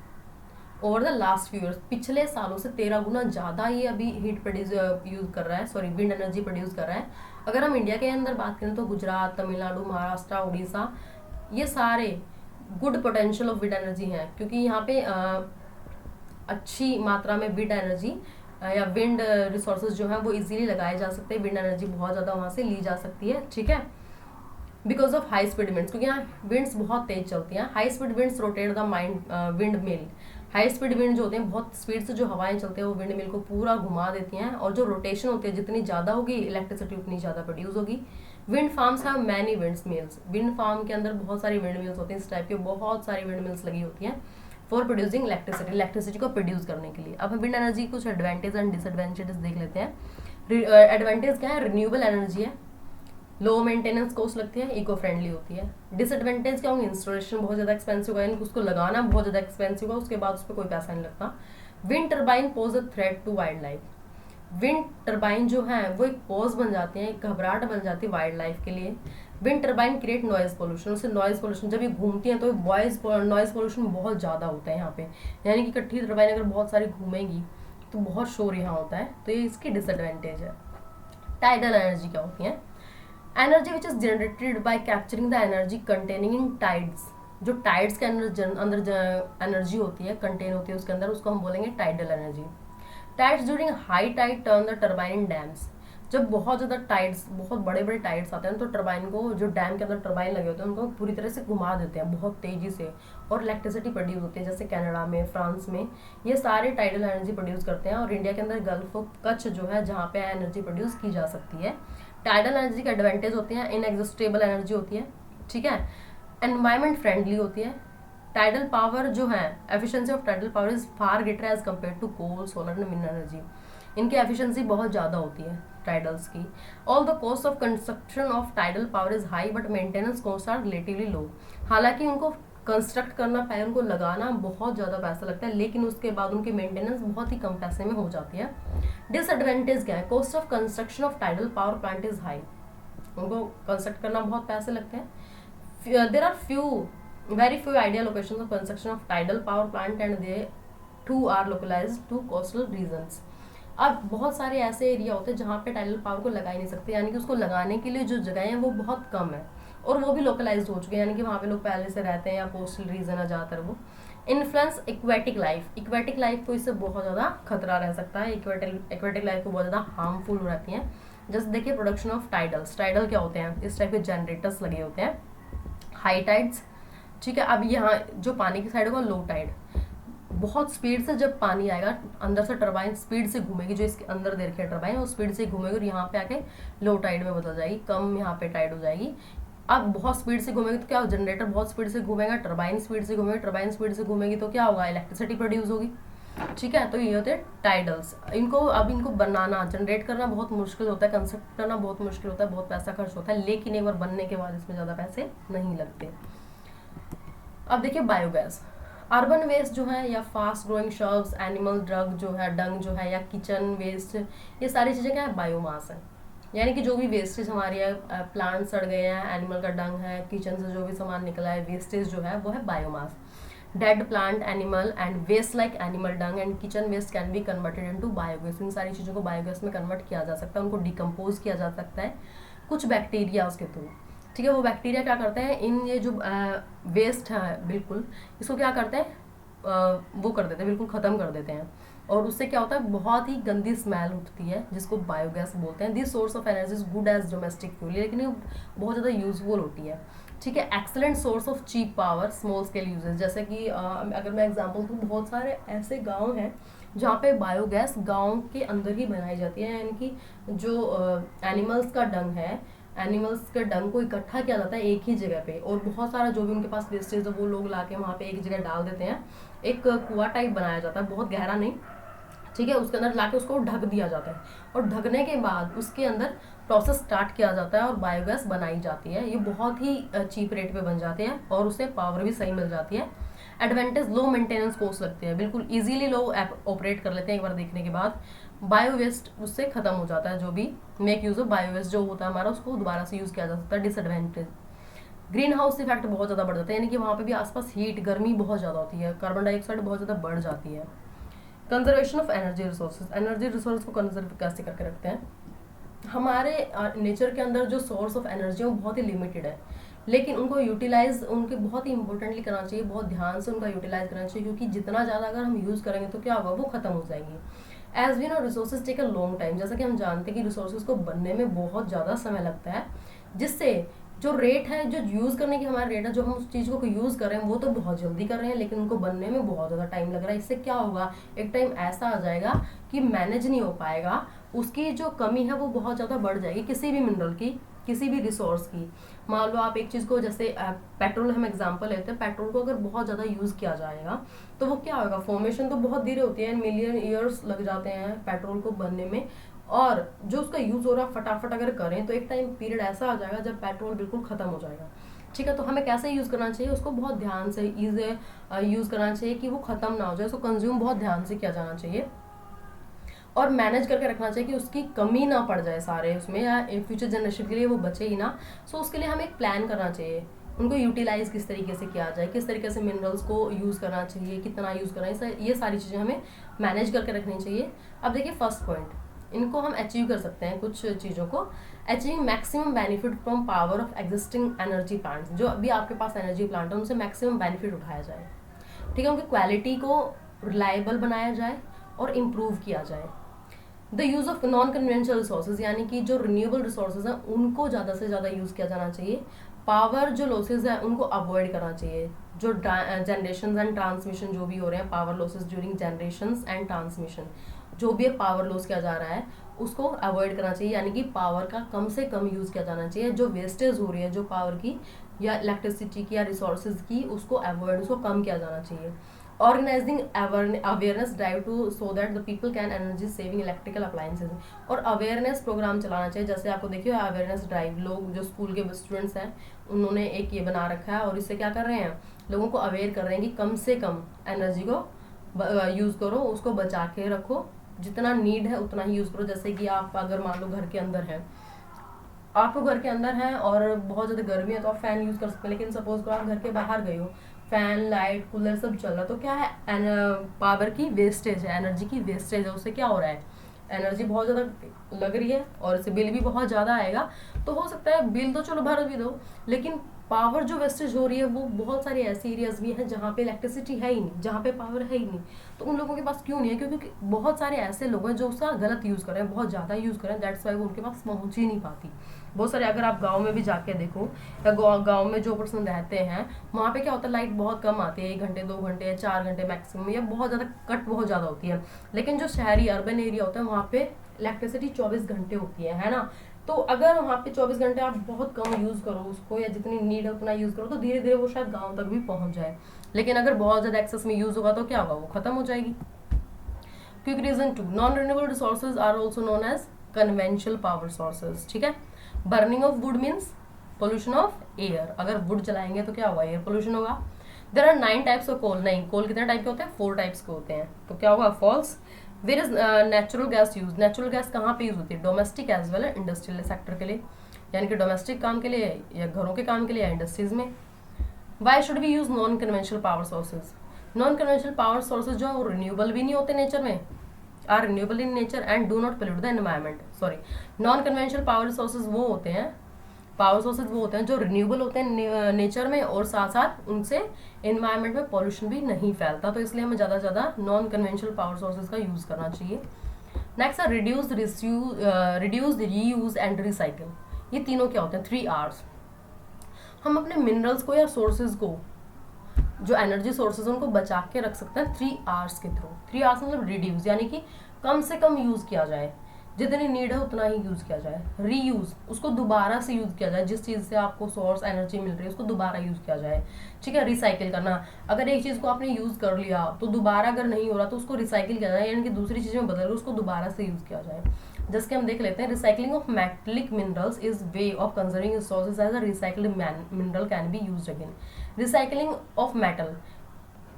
over the last few years, पिछले सालों से 13 गुना ज़्यादा ये अभी हीट प्रोड्यूस यूज़ कर रहा है, सॉरी विंड एनर्जी प्रोड्यूस कर रहा है। अगर हम इंडिया के अंदर बात करें तो गुजरात, तमिलनाडु, महाराष्ट्र, उड़ीसा, ये सारे good potential of wind energy हैं, क्योंकि यहाँ पे अच्छी मात्रा में विंड एनर्जी या विंड रिसोर्सेज जो है वो इजीली लगाए जा सकते हैं, विंड एनर्जी बहुत ज़्यादा वहाँ से ली जा सकती है। ठीक है, because of high speed winds, क्योंकि यहाँ विंड्स बहुत तेज चलती हैं। High speed winds rotate the wind mill, high speed wind जो होते हैं, बहुत स्पीड से जो हवाएं चलती हैं वो विंड मिल को पूरा घुमा देती हैं, और जो रोटेशन होती है जितनी ज़्यादा होगी इलेक्ट्रिसिटी उतनी ज़्यादा प्रोड्यूस होगी। Wind farms have many windmills, wind farm के अंदर बहुत सारी विंड मिल्स होती हैं, इस टाइप की बहुत सारी विंड मिल्स लगी होती हैं फॉर प्रोड्यूसिंग इलेक्ट्रिसिटी, इलेक्ट्रिसिटी को प्रोड्यूस करने के लिए। अब हम विंड एनर्जी कुछ एडवांटेज एंड डिसएडवांटेजेस देख लेते हैं। एडवांटेज क्या है, रिन्यूएबल एनर्जी है, लो मेंटेनेंस कॉस्ट लगती है, इको फ्रेंडली होती है। डिसएडवांटेज क्या होंगे, इंस्टॉलेशन बहुत ज़्यादा एक्सपेंसिव होगा, यानी उसको लगाना बहुत ज़्यादा एक्सपेंसिव होगा, उसके बाद उस पर कोई पैसा नहीं लगता। Wind turbine pose a threat to wildlife, wind turbine जो है वो एक पोज बन जाती है, एक घबराहट बन जाती है वाइल्ड लाइफ के लिए। Wind turbine create noise pollution, उससे नॉइज पोल्यूशन, जब ये घूमती हैं तो नॉइज पोल्यूशन बहुत ज़्यादा होता है यहाँ पे, यानी कि इकट्ठी टर्बाइन अगर बहुत सारी घूमेगी तो बहुत शोर यहाँ होता है, तो ये इसकी डिसएडवांटेज है। टाइडल एनर्जी क्या होती है, energy which is generated by capturing the energy containing in tides, जो टाइड्स के अंदर एनर्जी होती है, कंटेन होती है उसके अंदर, उसको हम बोलेंगे tidal energy. Tides during high tide turn the turbine in dams, जब बहुत ज़्यादा टाइड्स, बहुत बड़े बड़े टाइड्स आते हैं तो टर्बाइन को, जो डैम के अंदर टर्बाइन लगे होते हैं उनको पूरी तरह से घुमा देते हैं बहुत तेज़ी से, और इलेक्ट्रिसिटी प्रोड्यूस होती है, जैसे कनाडा में, फ्रांस में, ये सारे टाइडल एनर्जी प्रोड्यूस करते हैं। और इंडिया के अंदर गल्फ ऑफ कच्छ जो है जहाँ पे एनर्जी प्रोड्यूस की जा सकती है। टाइडल एनर्जी के एडवांटेज होते हैं, इनएग्जॉस्टेबल एनर्जी होती है, ठीक है, एनवायरमेंट फ्रेंडली होती है। टाइडल पावर जो है, efficiency of tidal power is far greater as compare to coal, solar and wind energy, इनकी एफिशिएंसी बहुत ज़्यादा होती है टाइडल्स की। All the cost of construction of tidal power is high but maintenance cost are relatively low, हालांकि उनको कंस्ट्रक्ट करना, पहले उनको लगाना बहुत ज़्यादा पैसा लगता है, लेकिन उसके बाद उनकी मेंटेनेंस बहुत ही कम पैसे में हो जाती है। डिसएडवांटेज क्या है, cost of construction of tidal power plant is high, उनको कंस्ट्रक्ट करना बहुत पैसे लगते हैं। There are very few ideal locations of construction of tidal power plant and they too are localized to coastal regions। अब बहुत सारे ऐसे एरिया होते हैं जहाँ पे टाइडल पावर को लगा ही नहीं सकते, यानी कि उसको लगाने के लिए जो जगह है वो बहुत कम है, और वो भी लोकलाइज्ड हो चुके हैं, यानी कि वहाँ पे लोग पहले से रहते हैं, या कोस्टल रीजन है ज़्यादातर वो। Influence aquatic life, aquatic life को इससे बहुत ज़्यादा खतरा रह सकता है, एक्वेटिक लाइफ को बहुत ज़्यादा हार्मफुल रहती हैं। जैसे देखिए प्रोडक्शन ऑफ टाइडल्स, टाइडल क्या होते हैं, इस टाइप के जनरेटर्स लगे होते हैं, हाई टाइड्स, ठीक है। अब यहाँ जो पानी की साइड होगा लो टाइड, बहुत स्पीड से जब पानी आएगा अंदर से टरबाइन स्पीड से घूमेगी, जो इसके अंदर दे रखी है टरबाइन वो स्पीड से घूमेगी और यहाँ पे आके लो टाइड में बदल जाएगी, कम यहाँ पे टाइड हो जाएगी। अब बहुत स्पीड से घूमेगी तो क्या, जनरेटर बहुत स्पीड से घूमेगा, टरबाइन स्पीड से घूमेगी, टरबाइन स्पीड से घूमेगी तो क्या होगा, इलेक्ट्रिसिटी प्रोड्यूस होगी, ठीक है। तो ये होते हैं टाइडल्स। इनको बनाना, जनरेट करना बहुत मुश्किल होता है, कंस्ट्रक्ट करना बहुत मुश्किल होता है, बहुत पैसा खर्च होता है, लेकिन एक बार बनने के बाद इसमें ज़्यादा पैसे नहीं लगते। अब देखिए बायोगैस, अर्बन वेस्ट जो है, या फास्ट ग्रोइंग शर्ब्स, एनिमल डंग जो है, या किचन वेस्ट, ये सारी चीज़ें क्या है, बायोमास है, यानी कि जो भी वेस्टेज हमारे प्लांट सड़ गए हैं, एनिमल का डंग है, किचन से जो भी सामान निकला है, वेस्टेज जो है वो है biomass. Dead plant, animal and waste like animal dung and kitchen waste can be converted into biogas, इन सारी चीज़ों को बायोगैस में कन्वर्ट किया जा सकता है, उनको डिकम्पोज किया जा सकता है कुछ बैक्टीरिया उसके थ्रू, ठीक है। वो बैक्टीरिया क्या करते हैं, इन ये जो वेस्ट है बिल्कुल, इसको क्या करते हैं, वो कर देते हैं, बिल्कुल ख़त्म कर देते हैं, और उससे क्या होता है, बहुत ही गंदी स्मेल उठती है जिसको बायोगैस बोलते हैं। This source of energy is good as domestic fuel, लेकिन ये बहुत ज़्यादा यूजफुल होती है, ठीक है। Excellent source of cheap power, small scale uses, जैसे कि अगर मैं एग्जांपल दूँ, बहुत सारे ऐसे गांव हैं जहाँ पे बायोगैस गांव के अंदर ही बनाई जाती है, यानी कि जो एनिमल्स का डंग है, एनिमल्स के डंग को इकट्ठा किया जाता है एक ही जगह पे, और बहुत सारा जो भी उनके पास वेस्टेज है वो लोग लाके वहाँ पे एक जगह डाल देते हैं, एक कुआं टाइप बनाया जाता है, बहुत गहरा नहीं, ठीक है, उसके अंदर लाके उसको ढक दिया जाता है, और ढकने के बाद उसके अंदर प्रोसेस स्टार्ट किया जाता है और बायोगैस बनाई जाती है। ये बहुत ही चीप रेट पे बन जाते हैं और उससे पावर भी सही मिल जाती है। एडवांटेज, लो मेंटेनेंस कॉस्ट लगते हैं, बिल्कुल इजीली लोग ऑपरेट कर लेते हैं एक बार देखने के बाद। बायो वेस्ट उससे खत्म हो जाता है, जो भी make use of bio waste जो होता है हमारा, उसको दोबारा से यूज किया जा सकता है। डिसएडवांटेज, ग्रीन हाउस इफेक्ट बहुत ज़्यादा बढ़ जाता है, यानी कि वहाँ पे भी आसपास हीट, गर्मी बहुत ज़्यादा होती है, कार्बन डाइऑक्साइड बहुत ज़्यादा बढ़ जाती है। Conservation of energy resources, energy resource को कंजर्व कैसे करके रखते हैं। हमारे नेचर के अंदर जो सोर्स ऑफ एनर्जी है वो बहुत ही लिमिटेड है, लेकिन उनको यूटिलाइज उनके बहुत ही इंपॉर्टेंटली करना चाहिए, बहुत ध्यान से उनका यूटिलाइज करना चाहिए, क्योंकि जितना ज़्यादा अगर हम यूज़ करेंगे तो क्या होगा, वो खत्म हो जाएंगे। As we know resources take a long time, जैसा कि हम जानते हैं कि रिसोर्सेज को बनने में बहुत ज़्यादा समय लगता है, जिससे जो रेट है, जो यूज़ करने की हमारा रेट है, जो हम उस चीज़ को यूज़ कर रहे हैं वो तो बहुत जल्दी कर रहे हैं, लेकिन उनको बनने में बहुत ज़्यादा टाइम लग रहा है। इससे क्या होगा, एक टाइम ऐसा आ जाएगा कि मैनेज नहीं हो पाएगा, उसकी जो कमी है वो बहुत ज़्यादा बढ़ जाएगी, किसी भी मिनरल की, किसी भी रिसोर्स की। मान लो आप एक चीज़ को, जैसे पेट्रोल हम एग्जांपल लेते हैं, पेट्रोल को अगर बहुत ज़्यादा यूज़ किया जाएगा तो वो क्या होगा, फॉर्मेशन तो बहुत धीरे होती है, मिलियन ईयर्स लग जाते हैं पेट्रोल को बनने में, और जो उसका यूज़ हो रहा है फटाफट अगर करें तो एक टाइम पीरियड ऐसा आ जाएगा जब पेट्रोल बिल्कुल ख़त्म हो जाएगा। ठीक है, तो हमें कैसे यूज़ करना चाहिए, उसको बहुत ध्यान से यूज़ करना चाहिए कि वो ख़त्म ना हो जाए, उसको कंज्यूम बहुत ध्यान से किया जाना चाहिए और मैनेज करके रखना चाहिए कि उसकी कमी ना पड़ जाए सारे उसमें, या फ्यूचर जनरेशन के लिए वो बचे ही ना। सो उसके लिए हमें एक प्लान करना चाहिए, उनको यूटिलाइज किस तरीके से किया जाए, किस तरीके से मिनरल्स को यूज़ करना चाहिए, कितना यूज़ करना है, ये सारी चीज़ें हमें मैनेज करके रखनी चाहिए। अब देखिए फर्स्ट पॉइंट, इनको हम अचीव कर सकते हैं कुछ चीज़ों को। Achieving maximum benefit from power of existing energy plants, जो अभी आपके पास एनर्जी प्लांट है उनसे मैक्सिमम बेनिफिट उठाया जाए। ठीक है, उनकी क्वालिटी को रिलायबल बनाया जाए और इम्प्रूव किया जाए। The use of non conventional resources, यानी कि जो रिन्यूएबल रिसोर्सेज हैं उनको ज़्यादा से ज़्यादा यूज़ किया जाना चाहिए। पावर जो लॉसेज है उनको अवॉइड करना चाहिए, जो जनरेशन एंड ट्रांसमिशन जो भी हो रहे हैं, power losses during generation and transmission, जो भी पावर लॉस किया जा रहा है उसको अवॉइड करना चाहिए, यानी कि पावर का कम से कम यूज़ किया जाना चाहिए। जो वेस्टेज हो रही है जो पावर की या इलेक्ट्रिसिटी की या रिसोर्सेज की, उसको अवॉइड, उसको कम किया जाना चाहिए। Organising awareness drive to so that the people can energy saving electrical appliances, और अवेयरनेस प्रोग्राम चलाना चाहिए। जैसे आपको देखिए अवेयरनेस ड्राइव, लोग जो स्कूल के स्टूडेंट्स हैं उन्होंने एक ये बना रखा है, और इससे क्या कर रहे हैं, लोगों को अवेयर कर रहे हैं कि कम से कम एनर्जी को यूज़ करो, उसको बचा के रखो, जितना नीड है उतना ही यूज़ करो। जैसे कि आप अगर मान लो घर के अंदर हैं, आपको घर के अंदर है और बहुत ज़्यादा गर्मी है तो आप फैन यूज़ कर सकते हैं, लेकिन सपोज को आप घर के बाहर गए हो, फैन लाइट कूलर सब चल रहा है, तो क्या है, पावर की वेस्टेज है, एनर्जी की वेस्टेज है, उससे क्या हो रहा है, एनर्जी बहुत ज़्यादा लग रही है और इससे बिल भी बहुत ज़्यादा आएगा। तो हो सकता है बिल तो चलो भर भी दो, लेकिन पावर जो वेस्टेज हो रही है वो बहुत सारे ऐसे एरियाज भी हैं जहाँ पे इलेक्ट्रिसिटी है ही नहीं, जहाँ पे पावर है ही नहीं, तो उन लोगों के पास क्यों नहीं है, क्योंकि बहुत सारे ऐसे लोग हैं जो उसका गलत यूज़ कर रहे हैं, बहुत ज़्यादा यूज़ कर रहे हैं, दैट्स वाई वो उनके पास पहुँच ही नहीं पाती। बहुत सारे, अगर आप गाँव में भी जाके देखो, या गाँव में जो पर्सन रहते हैं वहाँ पे क्या होता है, लाइट बहुत कम आती है, 1 घंटे 2 घंटे या 4 घंटे मैक्सिमम, या बहुत ज़्यादा कट बहुत ज़्यादा होती है। लेकिन जो शहरी अर्बन एरिया होता है वहाँ पे इलेक्ट्रिसिटी 24 घंटे होती है ना। तो अगर वहाँ पे 24 घंटे आप बहुत कम यूज़ करो उसको, या जितनी नीड है उतना यूज़ करो, तो धीरे धीरे वो शायद गाँव तक भी पहुँच जाए। लेकिन अगर बहुत ज़्यादा एक्सेस में यूज़ होगा तो क्या होगा, वो खत्म हो जाएगी। Quick reason 2, non renewable resources are also known as conventional power sources. ठीक है, burning of wood means pollution of air, अगर वुड जलाएंगे तो क्या होगा, एयर पोल्यूशन होगा। There are 9 types of coal, नहीं, कोल कितने टाइप के होते हैं, 4 टाइप्स के होते हैं, तो क्या होगा, false. Where is natural gas use, natural gas कहाँ पे यूज होती है, domestic as well industrial sector के लिए, यानी कि डोमेस्टिक काम के लिए या घरों के काम के लिए या इंडस्ट्रीज में। Why should we use non conventional power sources, non conventional power sources जो रिन्यूएबल भी नहीं होते नेचर में, are renewable in nature and do not pollute the environment. Sorry, non conventional power sources वो होते हैं, पावर सोर्सेज वो होते हैं जो रिन्यूएबल होते हैं नेचर में, और साथ साथ उनसे एनवायरनमेंट में पॉल्यूशन भी नहीं फैलता, तो इसलिए हमें ज़्यादा से ज़्यादा नॉन कन्वेंशनल पावर सोर्सेज का यूज़ करना चाहिए। नेक्स्ट है रिड्यूस, रीयूज एंड रिसाइकिल। ये तीनों क्या होते हैं, 3 Rs। हम अपने मिनरल्स को या सोर्सेज को, जो एनर्जी सोर्सेज उनको बचा के रख सकते हैं 3 Rs के थ्रू। 3 Rs मतलब रिड्यूस, यानी कि कम से कम यूज़ किया जाए, जितनी नीड है उतना ही यूज़ किया जाए। रीयूज़, उसको दोबारा से यूज़ किया जाए, जिस चीज़ से आपको सोर्स एनर्जी मिल रही है उसको दोबारा यूज़ किया जाए। ठीक है, रिसाइकिल करना, अगर एक चीज़ को आपने यूज़ कर लिया तो दोबारा अगर नहीं हो रहा तो उसको रिसाइकिल किया जाए, यानी कि दूसरी चीज़ में बदल उसको दोबारा से यूज़ किया जाए। जैसे कि हम देख लेते हैं, recycling of metallic minerals is way of conserving resources as a recycled mineral can be used again. Recycling of metal,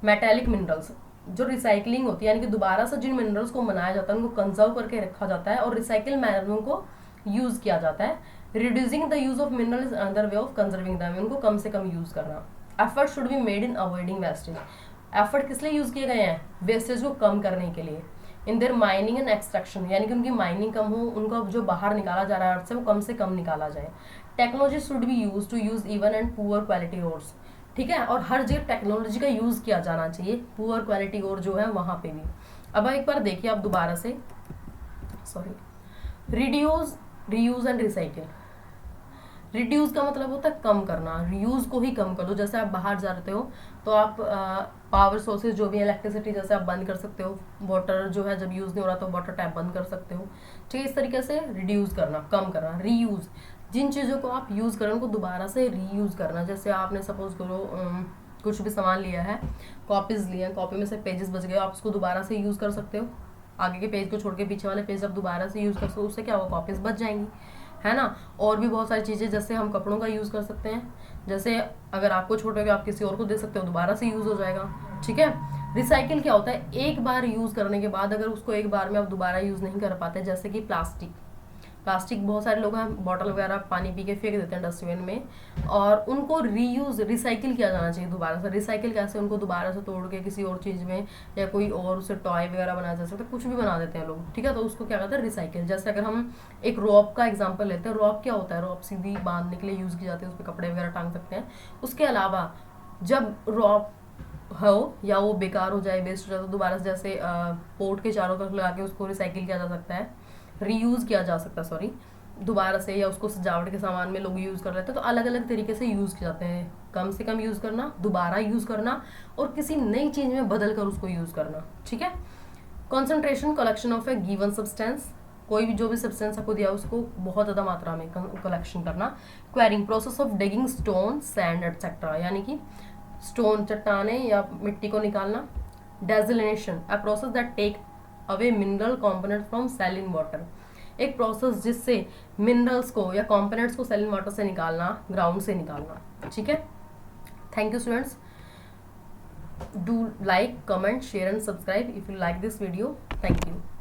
metallic minerals, जो रिसाइकलिंग होती है, यानी कि दोबारा से जिन मिनरल्स को बनाया जाता है उनको कंजर्व करके रखा जाता है और रिसाइकिल मैनर में उनको यूज किया जाता है। Reducing the use of mineral is another way of conserving them, उनको कम से कम यूज करना। Effort should be made in avoiding wastage, effort किस लिए यूज किए गए हैं, वेस्टेज को कम करने के लिए। In their mining and extraction, यानी कि उनकी माइनिंग कम हो, उनको जो बाहर निकाला जा रहा है अर्थ से वो कम से कम निकाला जाए। Technology should be use to use even and poor quality ores, ठीक है, और हर जगह टेक्नोलॉजी का यूज किया जाना चाहिए, पुअर क्वालिटी और जो है वहां पे भी। अब एक बार देखिए आप दोबारा से, sorry, reduce, reuse and recycle. Reduce का मतलब होता है कम करना, रीयूज को ही कम कर दो। जैसे आप बाहर जाते हो तो आप पावर सोर्सेज जो भी है, इलेक्ट्रिसिटी जैसे आप बंद कर सकते हो, वाटर जो है जब यूज नहीं हो रहा तो वाटर टैप बंद कर सकते हो, ठीक है। इस तरीके से रिड्यूस करना, कम करना। रीयूज, जिन चीज़ों को आप यूज़ करें उनको दोबारा से रीयूज़ करना। जैसे आपने सपोज करो कुछ भी सामान लिया है, कॉपीज लिए हैं, कॉपी में से पेजेस बच गए, आप उसको दोबारा से यूज़ कर सकते हो। आगे के पेज को छोड़ के पीछे वाले पेज आप दोबारा से यूज़ कर सकते हो, उससे क्या होगा, कॉपीज बच जाएंगी, है ना। और भी बहुत सारी चीज़ें, जैसे हम कपड़ों का यूज़ कर सकते हैं, जैसे अगर आपको छोटे हो आप किसी और को दे सकते हो, दोबारा से यूज़ हो जाएगा, ठीक है। रिसाइकिल क्या होता है, एक बार यूज़ करने के बाद अगर उसको एक बार में आप दोबारा यूज़ नहीं कर पाते, जैसे कि प्लास्टिक, बहुत सारे लोग हैं बॉटल वगैरह पानी पी के फेंक देते हैं डस्टबिन में, और उनको रीयूज, रिसाइकिल किया जाना चाहिए दोबारा से। रिसाइकिल कैसे, उनको दोबारा से तोड़ के किसी और चीज़ में या कोई और उसे टॉय वगैरह बनाया जा सकता है, कुछ भी बना देते हैं लोग, ठीक है, तो उसको क्या कहते हैं, रिसाइकिल। जैसे अगर हम एक रॉप का एग्जाम्पल लेते हैं, रॉप क्या होता है, रॉप सीधी बांधने के लिए यूज़ की जाती है, उस पर कपड़े वगैरह टांग सकते हैं। उसके अलावा जब रॉप हो या वो बेकार हो जाए, वेस्ट हो जाए, तो दोबारा से जैसे पोर्ट के चारों तरफ लगा के उसको रिसाइकिल किया जा सकता है, रीयूज़ किया जा सकता है, सॉरी, दोबारा से, या उसको सजावट के सामान में लोग यूज़ कर लेते हैं। तो अलग अलग तरीके से यूज़ किए जाते हैं, कम से कम यूज़ करना, दोबारा यूज़ करना, और किसी नई चीज़ में बदल कर उसको यूज़ करना, ठीक है। Concentration, collection of A given substance, कोई भी जो भी सब्सटेंस आपको दिया उसको बहुत ज़्यादा मात्रा में कलेक्शन करना। Quarrying, process of digging stone, sand etcetera, यानी कि स्टोन, चट्टाने या मिट्टी को निकालना। Desalination, a process that take away mineral component from saline water, एक प्रोसेस जिससे मिनरल्स को या कॉम्पोनेंट्स को सैलिन वाटर से निकालना, ग्राउंड से निकालना, ठीक है। Thank you students, do like, comment, share and subscribe if you like this video. Thank you.